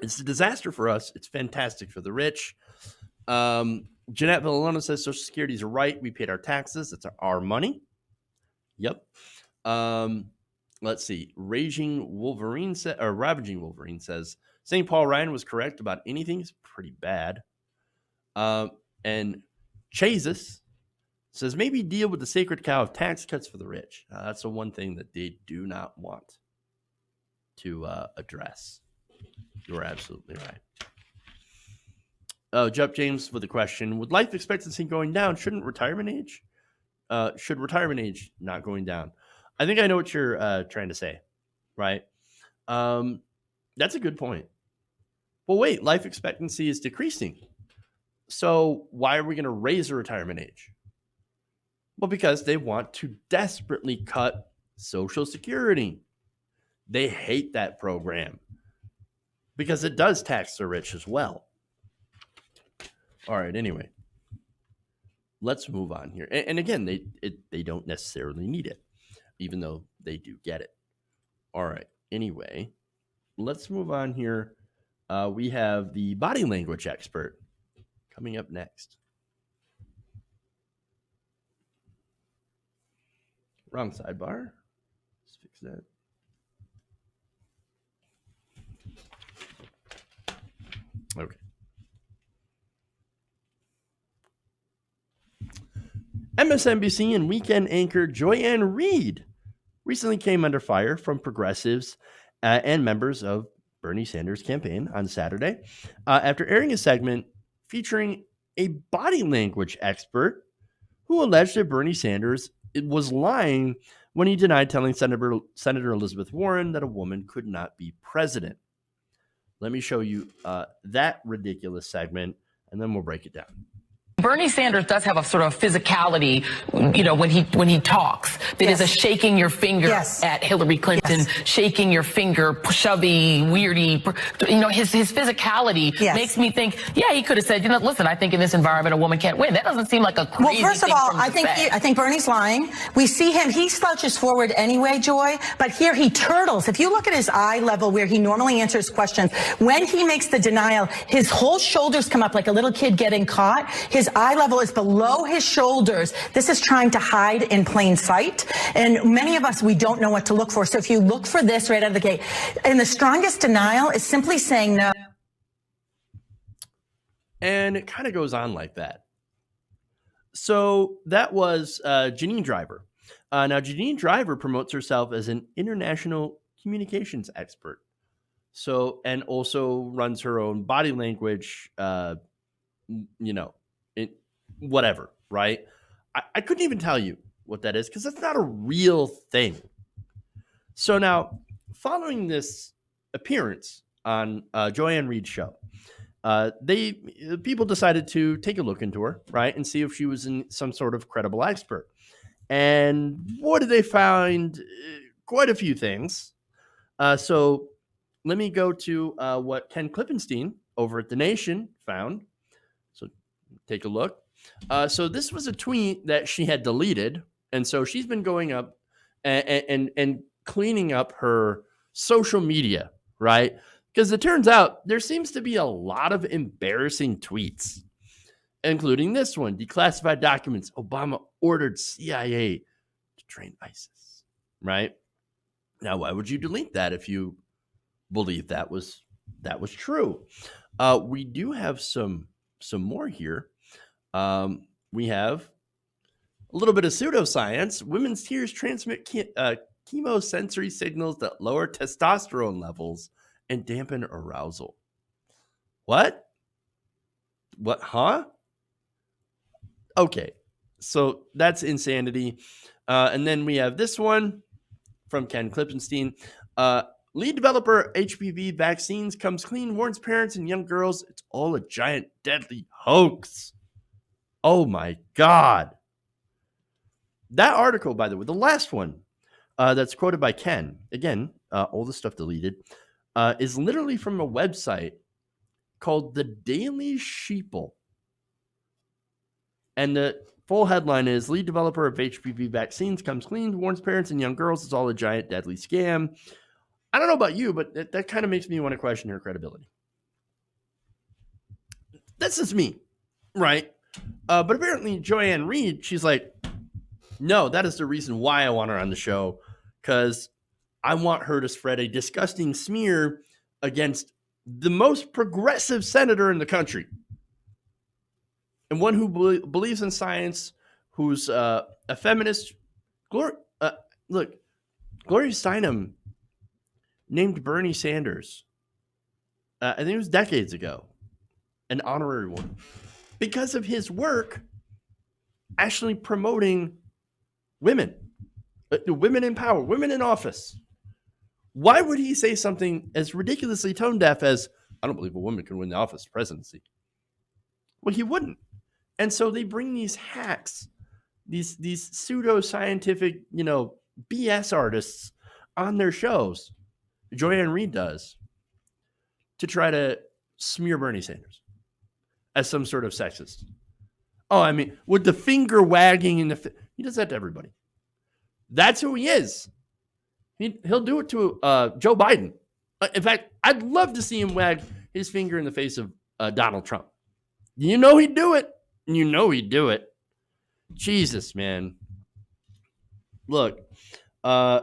it's a disaster for us. It's fantastic for the rich. Jeanette Villalona says Social Security is right. We paid our taxes. It's our money. Yep. Let's see. Ravaging Wolverine says St. Paul Ryan was correct about anything. It's pretty bad. And Chasis says maybe deal with the sacred cow of tax cuts for the rich. That's the one thing that they do not want to address. You're absolutely right. Jeff James with a question. With life expectancy going down, should retirement age not going down? I think I know what you're trying to say, right? That's a good point. Well, wait, life expectancy is decreasing. So why are we going to raise the retirement age? Well, because they want to desperately cut Social Security. They hate that program because it does tax the rich as well. All right, anyway, let's move on here. And again, they don't necessarily need it, even though they do get it. All right, anyway, let's move on here. We have the body language expert coming up next. Wrong sidebar. Let's fix that. Okay. MSNBC and weekend anchor Joy-Ann Reid recently came under fire from progressives and members of Bernie Sanders' campaign on Saturday after airing a segment featuring a body language expert who alleged that Bernie Sanders was lying when he denied telling Senator Elizabeth Warren that a woman could not be president. Let me show you that ridiculous segment, and then we'll break it down. Bernie Sanders does have a sort of physicality, when he talks, that is a shaking your finger at Hillary Clinton, shaking your finger, shovey, weirdy. His physicality makes me think, he could have said, listen, I think in this environment a woman can't win. That doesn't seem like a crazy Well, first of all, I thing think Bernie's lying. We see him, he slouches forward anyway, Joy, but here he turtles. If you look at his eye level where he normally answers questions, when he makes the denial, his whole shoulders come up like a little kid getting caught. His eye level is below his shoulders. This is trying to hide in plain sight. And many of us, we don't know what to look for. So if you look for this right out of the gate, and the strongest denial is simply saying no. And it kind of goes on like that. So that was Janine Driver. Now, Janine Driver promotes herself as an international communications expert. So, and also runs her own body language, whatever, right? I couldn't even tell you what that is because that's not a real thing. So now, following this appearance on Joy-Ann Reid's show, people decided to take a look into her, right, and see if she was some sort of credible expert. And what did they find? Quite a few things. So let me go to what Ken Klippenstein over at The Nation found. So take a look. So this was a tweet that she had deleted. And so she's been going up and cleaning up her social media, right? Because it turns out there seems to be a lot of embarrassing tweets, including this one: declassified documents. Obama ordered CIA to train ISIS, right? Now, why would you delete that if you believe that was true? We do have some more here. We have a little bit of pseudoscience. Women's tears transmit chemosensory signals that lower testosterone levels and dampen arousal. What? Huh? Okay, so that's insanity. And then we have this one from Ken Klippenstein. Lead developer HPV vaccines comes clean, warns parents and young girls it's all a giant deadly hoax. Oh my God. That article, by the way, the last one that's quoted by Ken, again, all the stuff deleted, is literally from a website called The Daily Sheeple. And the full headline is: lead developer of HPV vaccines comes clean, warns parents and young girls it's all a giant deadly scam. I don't know about you, but that kind of makes me want to question her credibility. That's just me, right? But apparently Joy-Ann Reid, she's like, no, that is the reason why I want her on the show, because I want her to spread a disgusting smear against the most progressive senator in the country, and one who believes in science, who's a feminist. Gloria Steinem named Bernie Sanders, I think it was decades ago, an honorary one, because of his work actually promoting women in power, women in office. Why would he say something as ridiculously tone deaf as, I don't believe a woman can win the office of presidency? Well, he wouldn't. And so they bring these hacks, these pseudo-scientific, BS artists on their shows. Joy-Ann Reid does, to try to smear Bernie Sanders as some sort of sexist. Oh, I mean, with the finger wagging he does that to everybody. That's who he is. He'll do it to Joe Biden. In fact, I'd love to see him wag his finger in the face of Donald Trump. He'd do it. He'd do it. Jesus, man. Look, uh,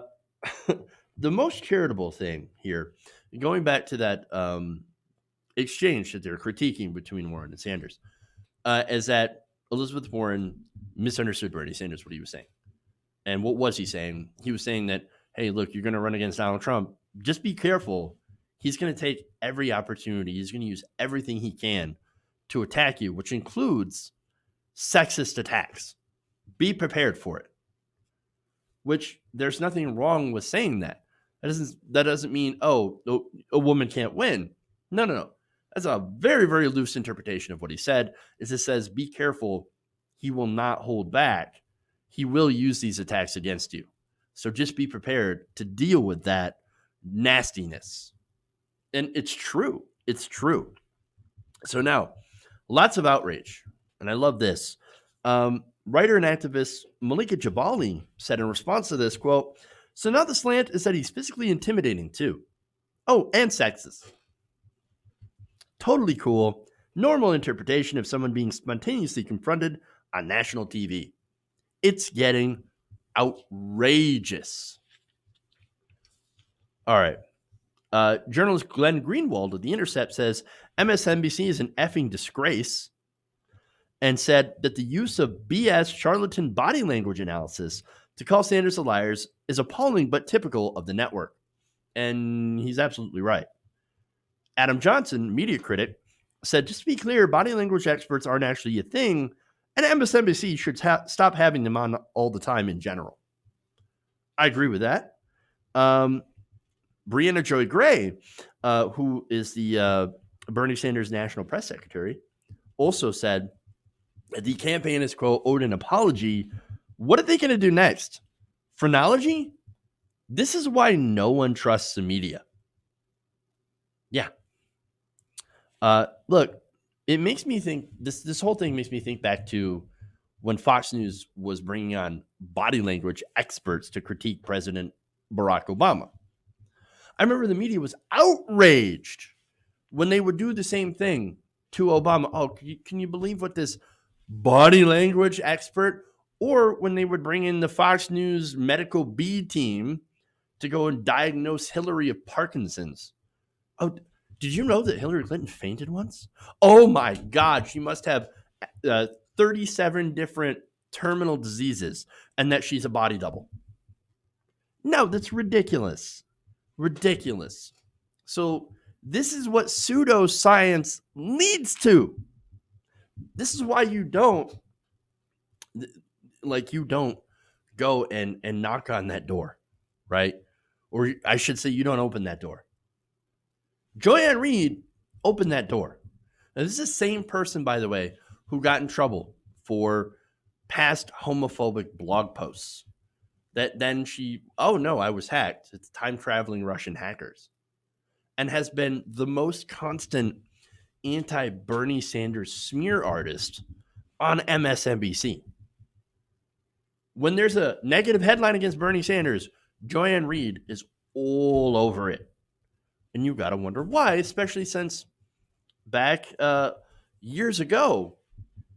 the most charitable thing here, going back to that exchange that they're critiquing between Warren and Sanders, is that Elizabeth Warren misunderstood Bernie Sanders, what he was saying. And what was he saying? He was saying that, hey, look, you're going to run against Donald Trump. Just be careful. He's going to take every opportunity. He's going to use everything he can to attack you, which includes sexist attacks. Be prepared for it. Which there's nothing wrong with saying that. That doesn't mean, oh, a woman can't win. No. That's a very, very loose interpretation of what he said. Is it says, be careful. He will not hold back. He will use these attacks against you. So just be prepared to deal with that nastiness. And it's true. It's true. So now, lots of outrage. And I love this. Writer and activist Malika Jabali said in response to this, quote, so now the slant is that he's physically intimidating too. Oh, and sexist. Totally cool. Normal interpretation of someone being spontaneously confronted on national TV. It's getting outrageous. All right. Journalist Glenn Greenwald of The Intercept says MSNBC is an effing disgrace and said that the use of BS charlatan body language analysis to call Sanders a liar is appalling but typical of the network. And he's absolutely right. Adam Johnson, media critic, said, just to be clear, body language experts aren't actually a thing, and MSNBC should stop having them on all the time in general. I agree with that. Brianna Joy Gray, who is the Bernie Sanders national press secretary, also said the campaign is, quote, owed an apology. What are they going to do next? Phrenology? This is why no one trusts the media. Yeah. Look, it makes me think, this whole thing makes me think back to when Fox News was bringing on body language experts to critique President Barack Obama. I remember the media was outraged when they would do the same thing to Obama. Oh, can you believe what this body language expert, or when they would bring in the Fox News medical B team to go and diagnose Hillary of Parkinson's. Oh, did you know that Hillary Clinton fainted once? Oh my God, she must have 37 different terminal diseases and that she's a body double. No, that's ridiculous. Ridiculous. So this is what pseudoscience leads to. This is why you don't go and knock on that door, right? Or I should say you don't open that door. Joanne Reed opened that door. Now, this is the same person, by the way, who got in trouble for past homophobic blog posts. That then oh no, I was hacked. It's time-traveling Russian hackers. And has been the most constant anti-Bernie Sanders smear artist on MSNBC. When there's a negative headline against Bernie Sanders, Joanne Reed is all over it. And you got to wonder why, especially since back years ago,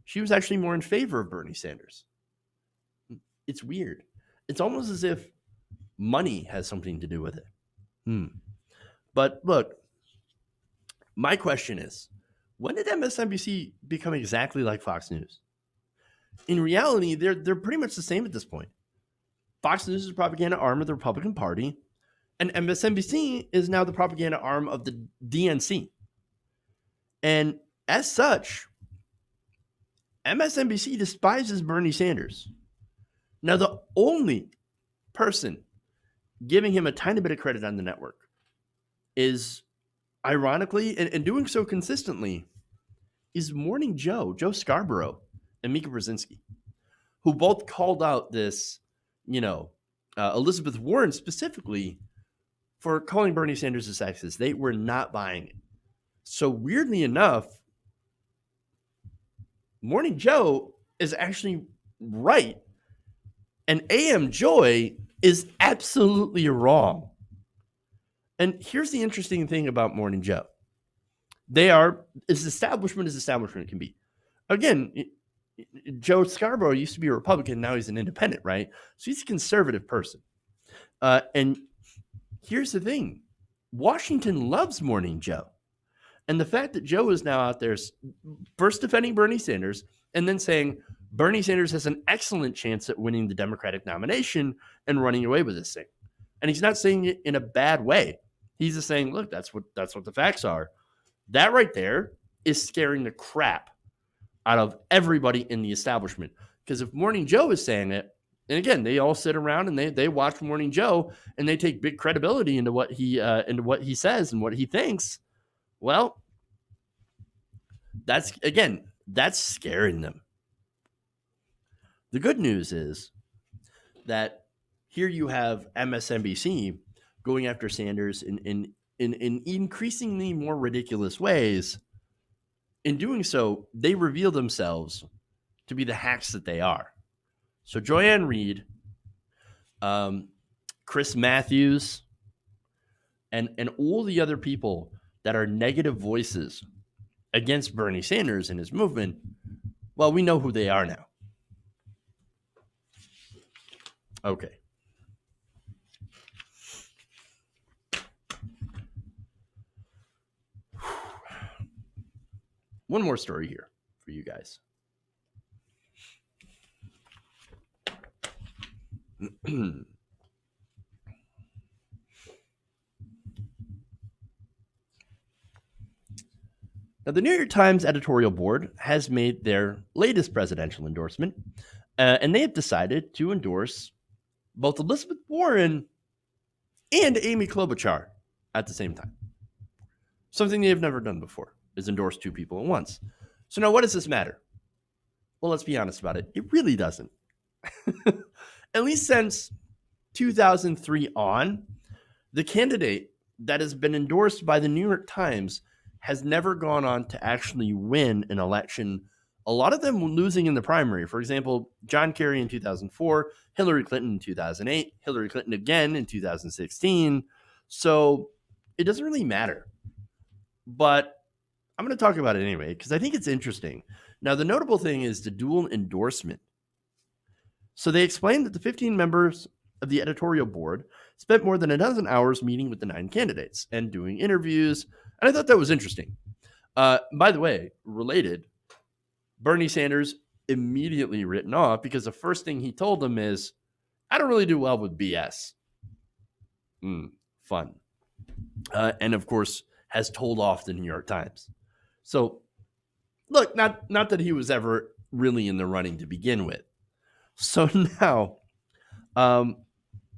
she was actually more in favor of Bernie Sanders. It's weird. It's almost as if money has something to do with it. But look, my question is, when did MSNBC become exactly like Fox News? In reality, they're pretty much the same at this point. Fox News is a propaganda arm of the Republican Party, and MSNBC is now the propaganda arm of the DNC. And as such, MSNBC despises Bernie Sanders. Now, the only person giving him a tiny bit of credit on the network is, ironically, and doing so consistently, is Morning Joe Scarborough, and Mika Brzezinski, who both called out this, Elizabeth Warren specifically for calling Bernie Sanders a sexist. They were not buying it. So weirdly enough, Morning Joe is actually right, and AM Joy is absolutely wrong. And here's the interesting thing about Morning Joe. They are as establishment can be. Again, Joe Scarborough used to be a Republican. Now he's an independent, right? So he's a conservative person. And here's the thing. Washington loves Morning Joe. And the fact that Joe is now out there first defending Bernie Sanders and then saying Bernie Sanders has an excellent chance at winning the Democratic nomination and running away with this thing. And he's not saying it in a bad way. He's just saying, look, that's what the facts are. That right there is scaring the crap out of everybody in the establishment. Because if Morning Joe is saying it, and again, they all sit around and they watch Morning Joe and they take big credibility into what he says and what he thinks. Well, that's scaring them. The good news is that here you have MSNBC going after Sanders in increasingly more ridiculous ways. In doing so, they reveal themselves to be the hacks that they are. So Joanne Reed, Chris Matthews, and all the other people that are negative voices against Bernie Sanders and his movement, well, we know who they are now. Okay. One more story here for you guys. Now, the New York Times editorial board has made their latest presidential endorsement, and they have decided to endorse both Elizabeth Warren and Amy Klobuchar at the same time. Something they have never done before is endorse two people at once. So now what does this matter? Well, let's be honest about it. It really doesn't. At least since 2003 on, the candidate that has been endorsed by the New York Times has never gone on to actually win an election. A lot of them losing in the primary. For example, John Kerry in 2004, Hillary Clinton in 2008, Hillary Clinton again in 2016. So it doesn't really matter. But I'm going to talk about it anyway, because I think it's interesting. Now, the notable thing is the dual endorsement. So they explained that the 15 members of the editorial board spent more than a dozen hours meeting with the 9 candidates and doing interviews. And I thought that was interesting. By the way, related, Bernie Sanders immediately written off because the first thing he told them is, I don't really do well with BS. Fun. And of course, has told off the New York Times. So, look, not that he was ever really in the running to begin with. So now,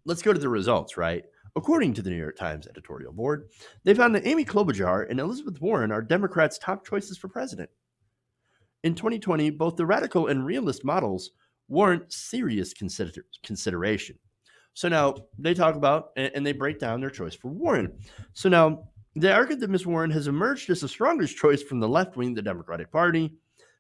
let's go to the results, right? According to the New York Times editorial board, they found that Amy Klobuchar and Elizabeth Warren are Democrats' top choices for president. In 2020, both the radical and realist models warrant serious consideration. So now they talk about and they break down their choice for Warren. So now they argued that Ms. Warren has emerged as the strongest choice from the left wing of the Democratic Party,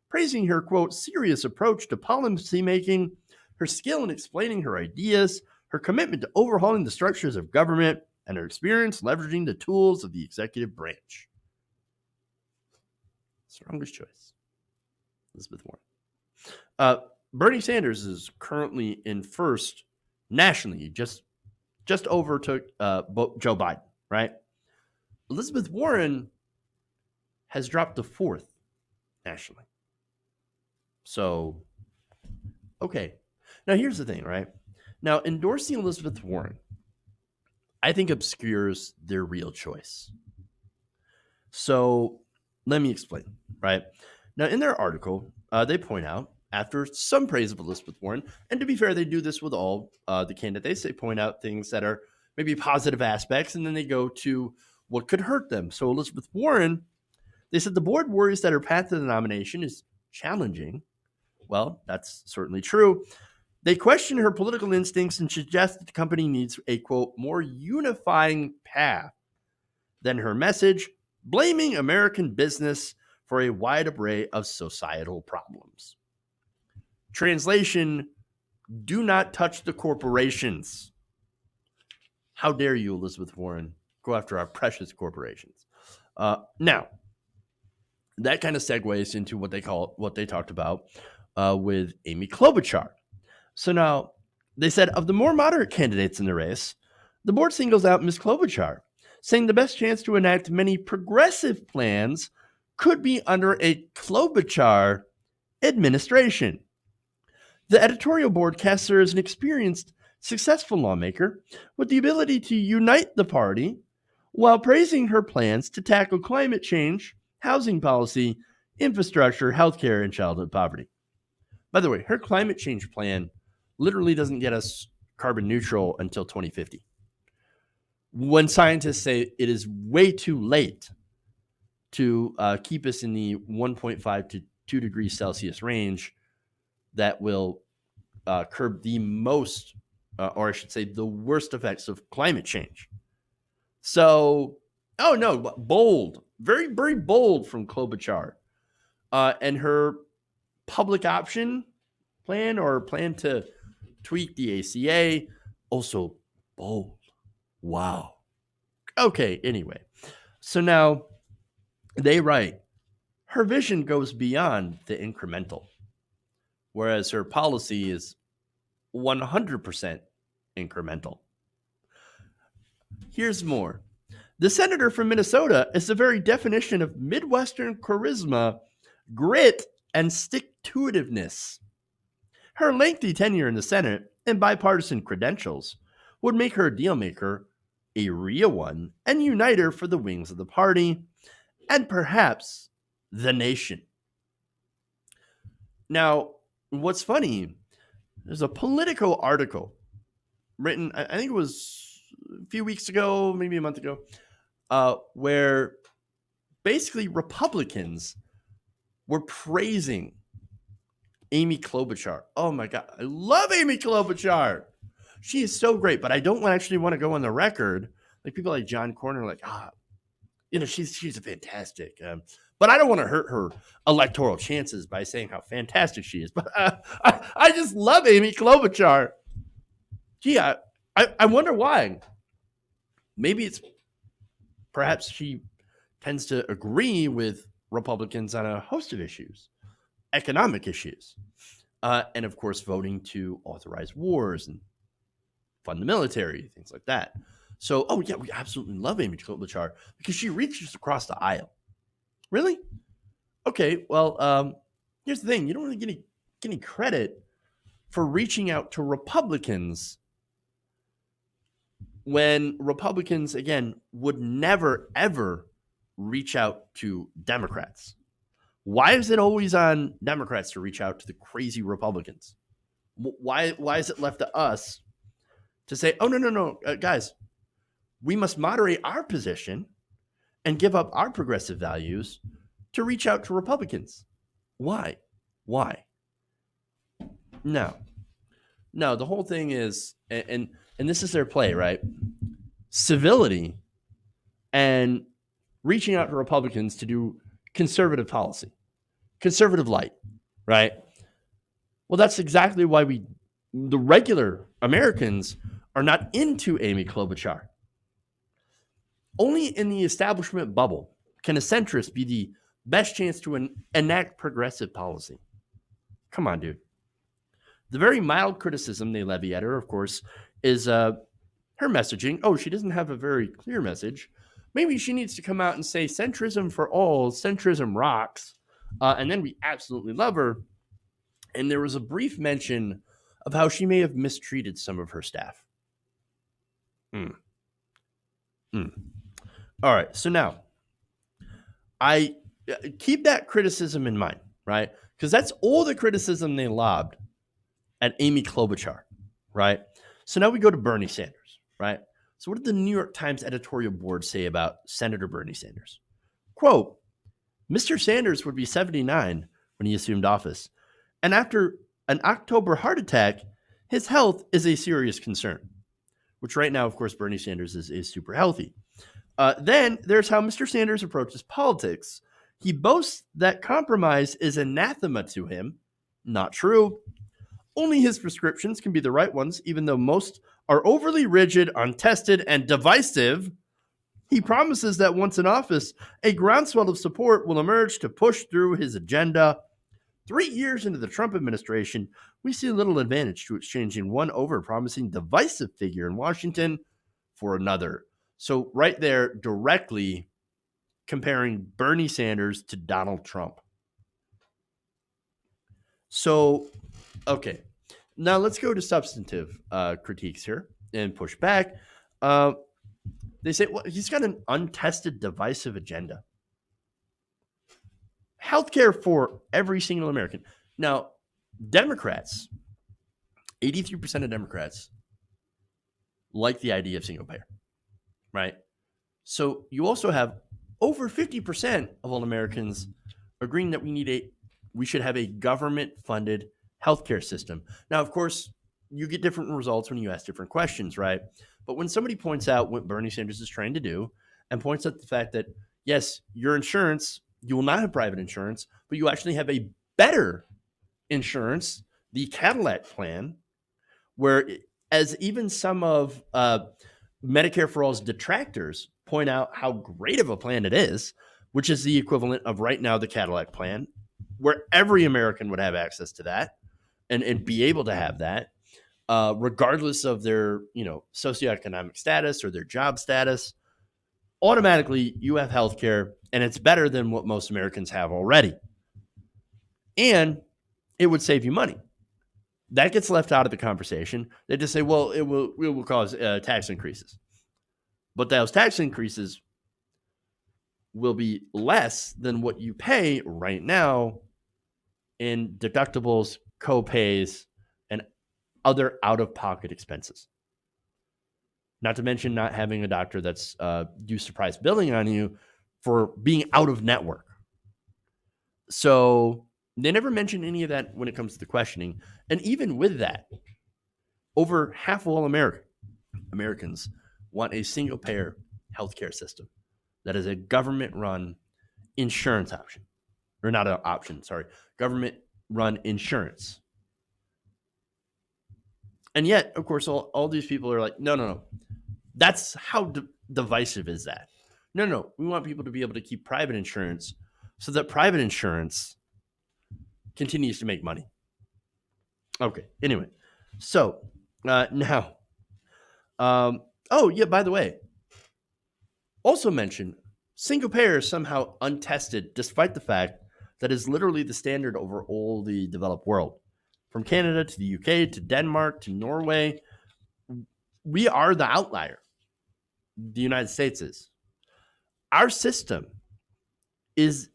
praising her, quote, serious approach to policymaking, her skill in explaining her ideas, her commitment to overhauling the structures of government, and her experience leveraging the tools of the executive branch. Strongest choice, Elizabeth Warren. Bernie Sanders is currently in first nationally, just overtook Joe Biden, right? Elizabeth Warren has dropped to fourth nationally. So, okay. Now, here's the thing, right? Now, endorsing Elizabeth Warren, I think, obscures their real choice. So, let me explain, right? Now, in their article, they point out, after some praise of Elizabeth Warren, and to be fair, they do this with all the candidates, they point out things that are maybe positive aspects, and then they go to what could hurt them. So, Elizabeth Warren, they said the board worries that her path to the nomination is challenging. Well, that's certainly true. They question her political instincts and suggest that the company needs a, quote, more unifying path than her message, blaming American business for a wide array of societal problems. Translation, do not touch the corporations. How dare you, Elizabeth Warren, go after our precious corporations. Now, that kind of segues into what they talked about with Amy Klobuchar. So now they said of the more moderate candidates in the race, the board singles out Ms. Klobuchar, saying the best chance to enact many progressive plans could be under a Klobuchar administration. The editorial board casts her as an experienced, successful lawmaker with the ability to unite the party while praising her plans to tackle climate change, housing policy, infrastructure, healthcare, and childhood poverty. By the way, her climate change plan literally doesn't get us carbon neutral until 2050. When scientists say it is way too late to keep us in the 1.5 to 2 degrees Celsius range, that will curb the most, or I should say, the worst effects of climate change. So, oh no, bold, very, very bold from Klobuchar. And her public option plan or plan to tweak the ACA, also bold. Wow. Okay, anyway. So now they write, her vision goes beyond the incremental, whereas her policy is 100% incremental. Here's more. The senator from Minnesota is the very definition of Midwestern charisma, grit, and stick-to-itiveness. Her lengthy tenure in the Senate and bipartisan credentials would make her a deal-maker, a real one, and uniter for the wings of the party, and perhaps the nation. Now, what's funny, there's a Politico article written, I think it was a few weeks ago, maybe a month ago, where basically Republicans were praising Amy Klobuchar. Oh my God, I love Amy Klobuchar. She is so great, but I don't actually want to go on the record. Like people like John Corner, like, she's a fantastic. But I don't want to hurt her electoral chances by saying how fantastic she is. But I just love Amy Klobuchar. Gee, I wonder why. Maybe it's perhaps she tends to agree with Republicans on a host of issues, economic issues, and of course, voting to authorize wars and fund the military, things like that. So, oh yeah, we absolutely love Amy Klobuchar because she reaches across the aisle. Really? Okay, well, here's the thing. You don't really get any credit for reaching out to Republicans when Republicans, again, would never, ever reach out to Democrats. Why is it always on Democrats to reach out to the crazy Republicans? Why is it left to us to say, oh, no, guys, we must moderate our position and give up our progressive values to reach out to Republicans? Why? No, the whole thing is, and this is their play, right? Civility and reaching out to Republicans to do conservative policy, conservative light, right? Well, that's exactly why the regular Americans are not into Amy Klobuchar. Only in the establishment bubble can a centrist be the best chance to enact progressive policy. Come on, dude. The very mild criticism they levy at her, of course, is her messaging. Oh, she doesn't have a very clear message. Maybe she needs to come out and say centrism for all, centrism rocks, and then we absolutely love her. And there was a brief mention of how she may have mistreated some of her staff. All right, so now I keep that criticism in mind, right? Because that's all the criticism they lobbed at Amy Klobuchar, right? So now we go to Bernie Sanders, right? So what did the New York Times editorial board say about Senator Bernie Sanders? Quote, Mr. Sanders would be 79 when he assumed office, and after an October heart attack, his health is a serious concern, which right now, of course, Bernie Sanders is super healthy. Then there's how Mr. Sanders approaches politics. He boasts that compromise is anathema to him. Not true. Only his prescriptions can be the right ones, even though most are overly rigid, untested, and divisive. He promises that once in office, a groundswell of support will emerge to push through his agenda. 3 years into the Trump administration, we see little advantage to exchanging one over-promising divisive figure in Washington for another. So right there, directly comparing Bernie Sanders to Donald Trump. So, okay. Now let's go to substantive critiques here and push back. They say, well, he's got an untested divisive agenda. Healthcare for every single American. Now, Democrats, 83% of Democrats like the idea of single payer, right? So you also have over 50% of all Americans agreeing that we should have a government-funded healthcare system. Now, of course, you get different results when you ask different questions, right? But when somebody points out what Bernie Sanders is trying to do and points out the fact that, yes, your insurance, you will not have private insurance, but you actually have a better insurance, the Cadillac plan, where as even some of Medicare for All's detractors point out how great of a plan it is, which is the equivalent of right now the Cadillac plan, where every American would have access to that and be able to have that, regardless of their socioeconomic status or their job status. Automatically, you have health care, and it's better than what most Americans have already. And it would save you money. That gets left out of the conversation. They just say, well, it will cause tax increases. But those tax increases will be less than what you pay right now in deductibles, co-pays, and other out-of-pocket expenses. Not to mention not having a doctor that's do surprise billing on you for being out of network. So they never mention any of that when it comes to the questioning. And even with that, over half of all Americans want a single-payer healthcare system that is a government-run insurance option. Or not an option, sorry. Government-run insurance. And yet, of course, all these people are like, no. That's how divisive is that? No. We want people to be able to keep private insurance so that private insurance continues to make money. Okay, anyway. So, now. By the way. Also mention, single payer is somehow untested despite the fact that is literally the standard over all the developed world. From Canada to the UK to Denmark to Norway, we are the outlier. The United States is. Our system is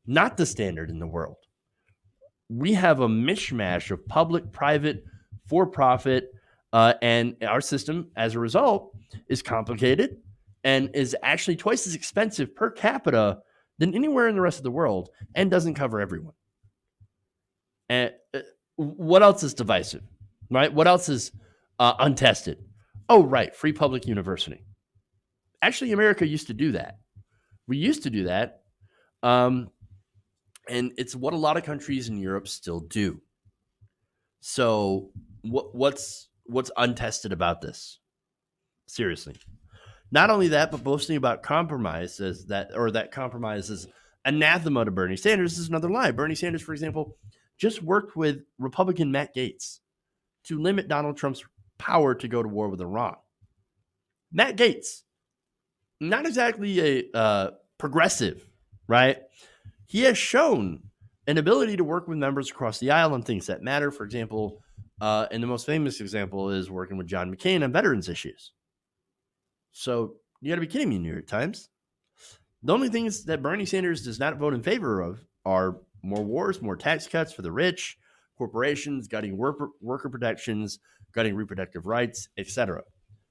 not the standard in the world. We have a mishmash of public, private, for-profit, and our system, as a result, is complicated and is actually twice as expensive per capita than anywhere in the rest of the world and doesn't cover everyone. And what else is divisive, right? What else is untested? Oh, right, free public university. Actually, America used to do that. We used to do that, and it's what a lot of countries in Europe still do. So what's untested about this? Seriously. Not only that, but boasting about compromise that compromise is anathema to Bernie Sanders is another lie. Bernie Sanders, for example, just worked with Republican Matt Gaetz to limit Donald Trump's power to go to war with Iran. Matt Gaetz, not exactly a progressive, right? He has shown an ability to work with members across the aisle on things that matter. For example, and the most famous example is working with John McCain on veterans issues. So you got to be kidding me, New York Times. The only things that Bernie Sanders does not vote in favor of are more wars, more tax cuts for the rich, corporations, gutting worker protections, gutting reproductive rights, etc.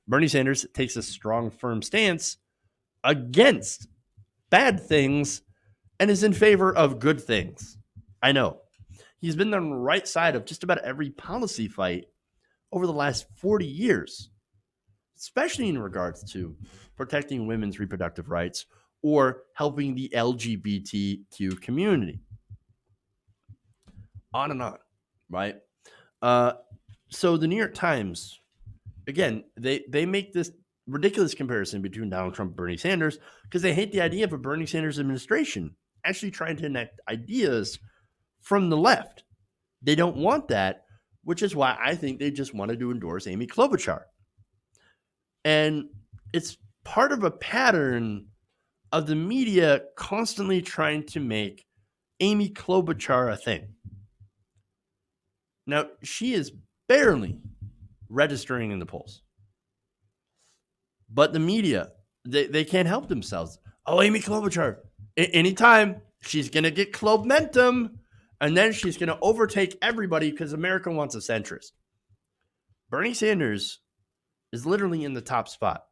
Bernie Sanders takes a strong, firm stance against bad things and is in favor of good things. I know. He's been on the right side of just about every policy fight over the last 40 years, especially in regards to protecting women's reproductive rights or helping the LGBTQ community. On and on, right? So the New York Times, again, they make this ridiculous comparison between Donald Trump and Bernie Sanders because they hate the idea of a Bernie Sanders administration actually trying to enact ideas from the left. They don't want that, which is why I think they just wanted to endorse Amy Klobuchar. And it's part of a pattern of the media constantly trying to make Amy Klobuchar a thing. Now, she is barely registering in the polls. But the media, they can't help themselves. Oh, Amy Klobuchar. Anytime she's going to get Klobumentum, and then she's going to overtake everybody because America wants a centrist. Bernie Sanders is literally in the top spot.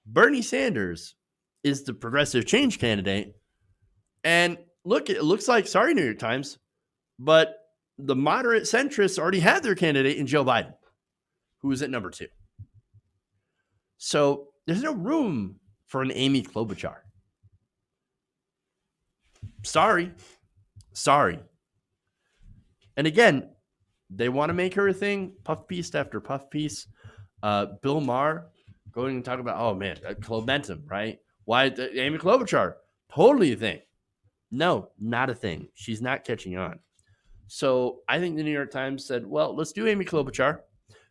Bernie Sanders is the progressive change candidate. And look, it looks like, sorry, New York Times, but the moderate centrists already had their candidate in Joe Biden, who is at number 2. So there's no room for an Amy Klobuchar. Sorry. And again, they want to make her a thing, puff piece after puff piece. Bill Maher going and talking about, oh man, Klobumentum, right? Why Amy Klobuchar? Totally a thing. No, not a thing. She's not catching on. So I think the New York Times said, well, let's do Amy Klobuchar,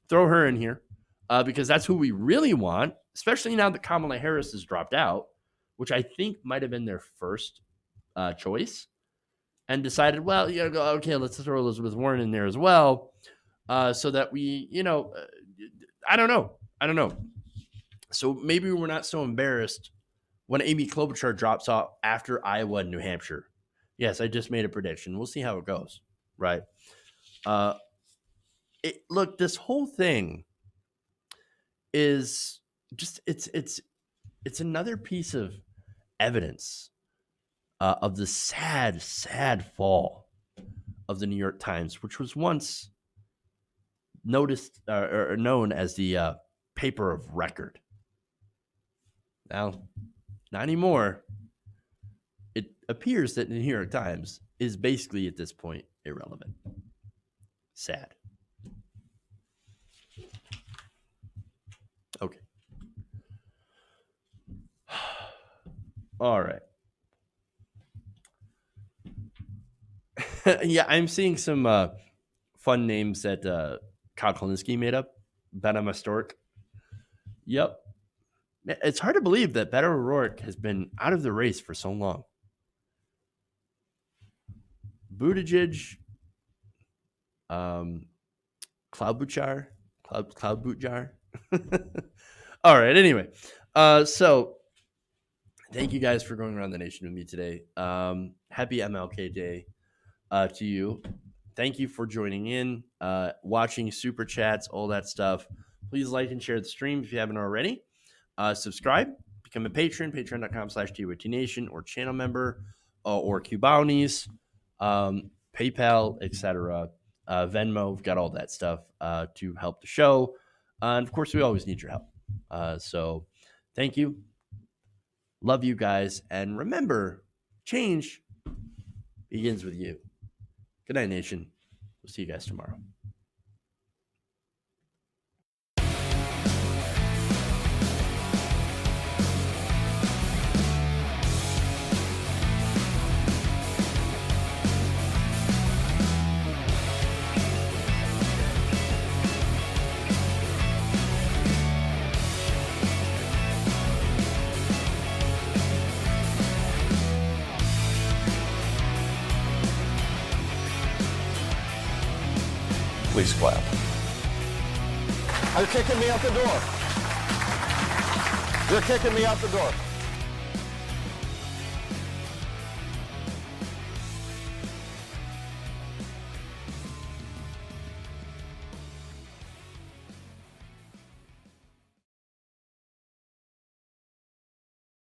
throw her in here, because that's who we really want, especially now that Kamala Harris has dropped out, which I think might have been their first choice, and decided, well, okay, let's throw Elizabeth Warren in there as well, so that we, I don't know. So maybe we're not so embarrassed when Amy Klobuchar drops off after Iowa and New Hampshire. Yes, I just made a prediction. We'll see how it goes, right? Look, this whole thing is just it's another piece of evidence of the sad fall of the New York Times, which was once noticed or known as the paper of record. Now, not anymore. It appears that the New York Times is basically at this point irrelevant. Sad. Okay. All right. Yeah, I'm seeing some fun names that Kyle Klinsky made up. Beto O'Rourke. Yep. It's hard to believe that Beto O'Rourke has been out of the race for so long. Buttigieg, Klobuchar. All right. Anyway, so thank you guys for going around the nation with me today. Happy MLK Day to you. Thank you for joining in, watching super chats, all that stuff. Please like and share the stream if you haven't already. Subscribe, become a patron, patreon.com/TYTNation, or channel member, or Cubownies, PayPal, etc. Venmo, we've got all that stuff to help the show. And of course, we always need your help. So thank you. Love you guys. And remember, change begins with you. Good night, nation. We'll see you guys tomorrow. Please clap. You're kicking me out the door. You're kicking me out the door.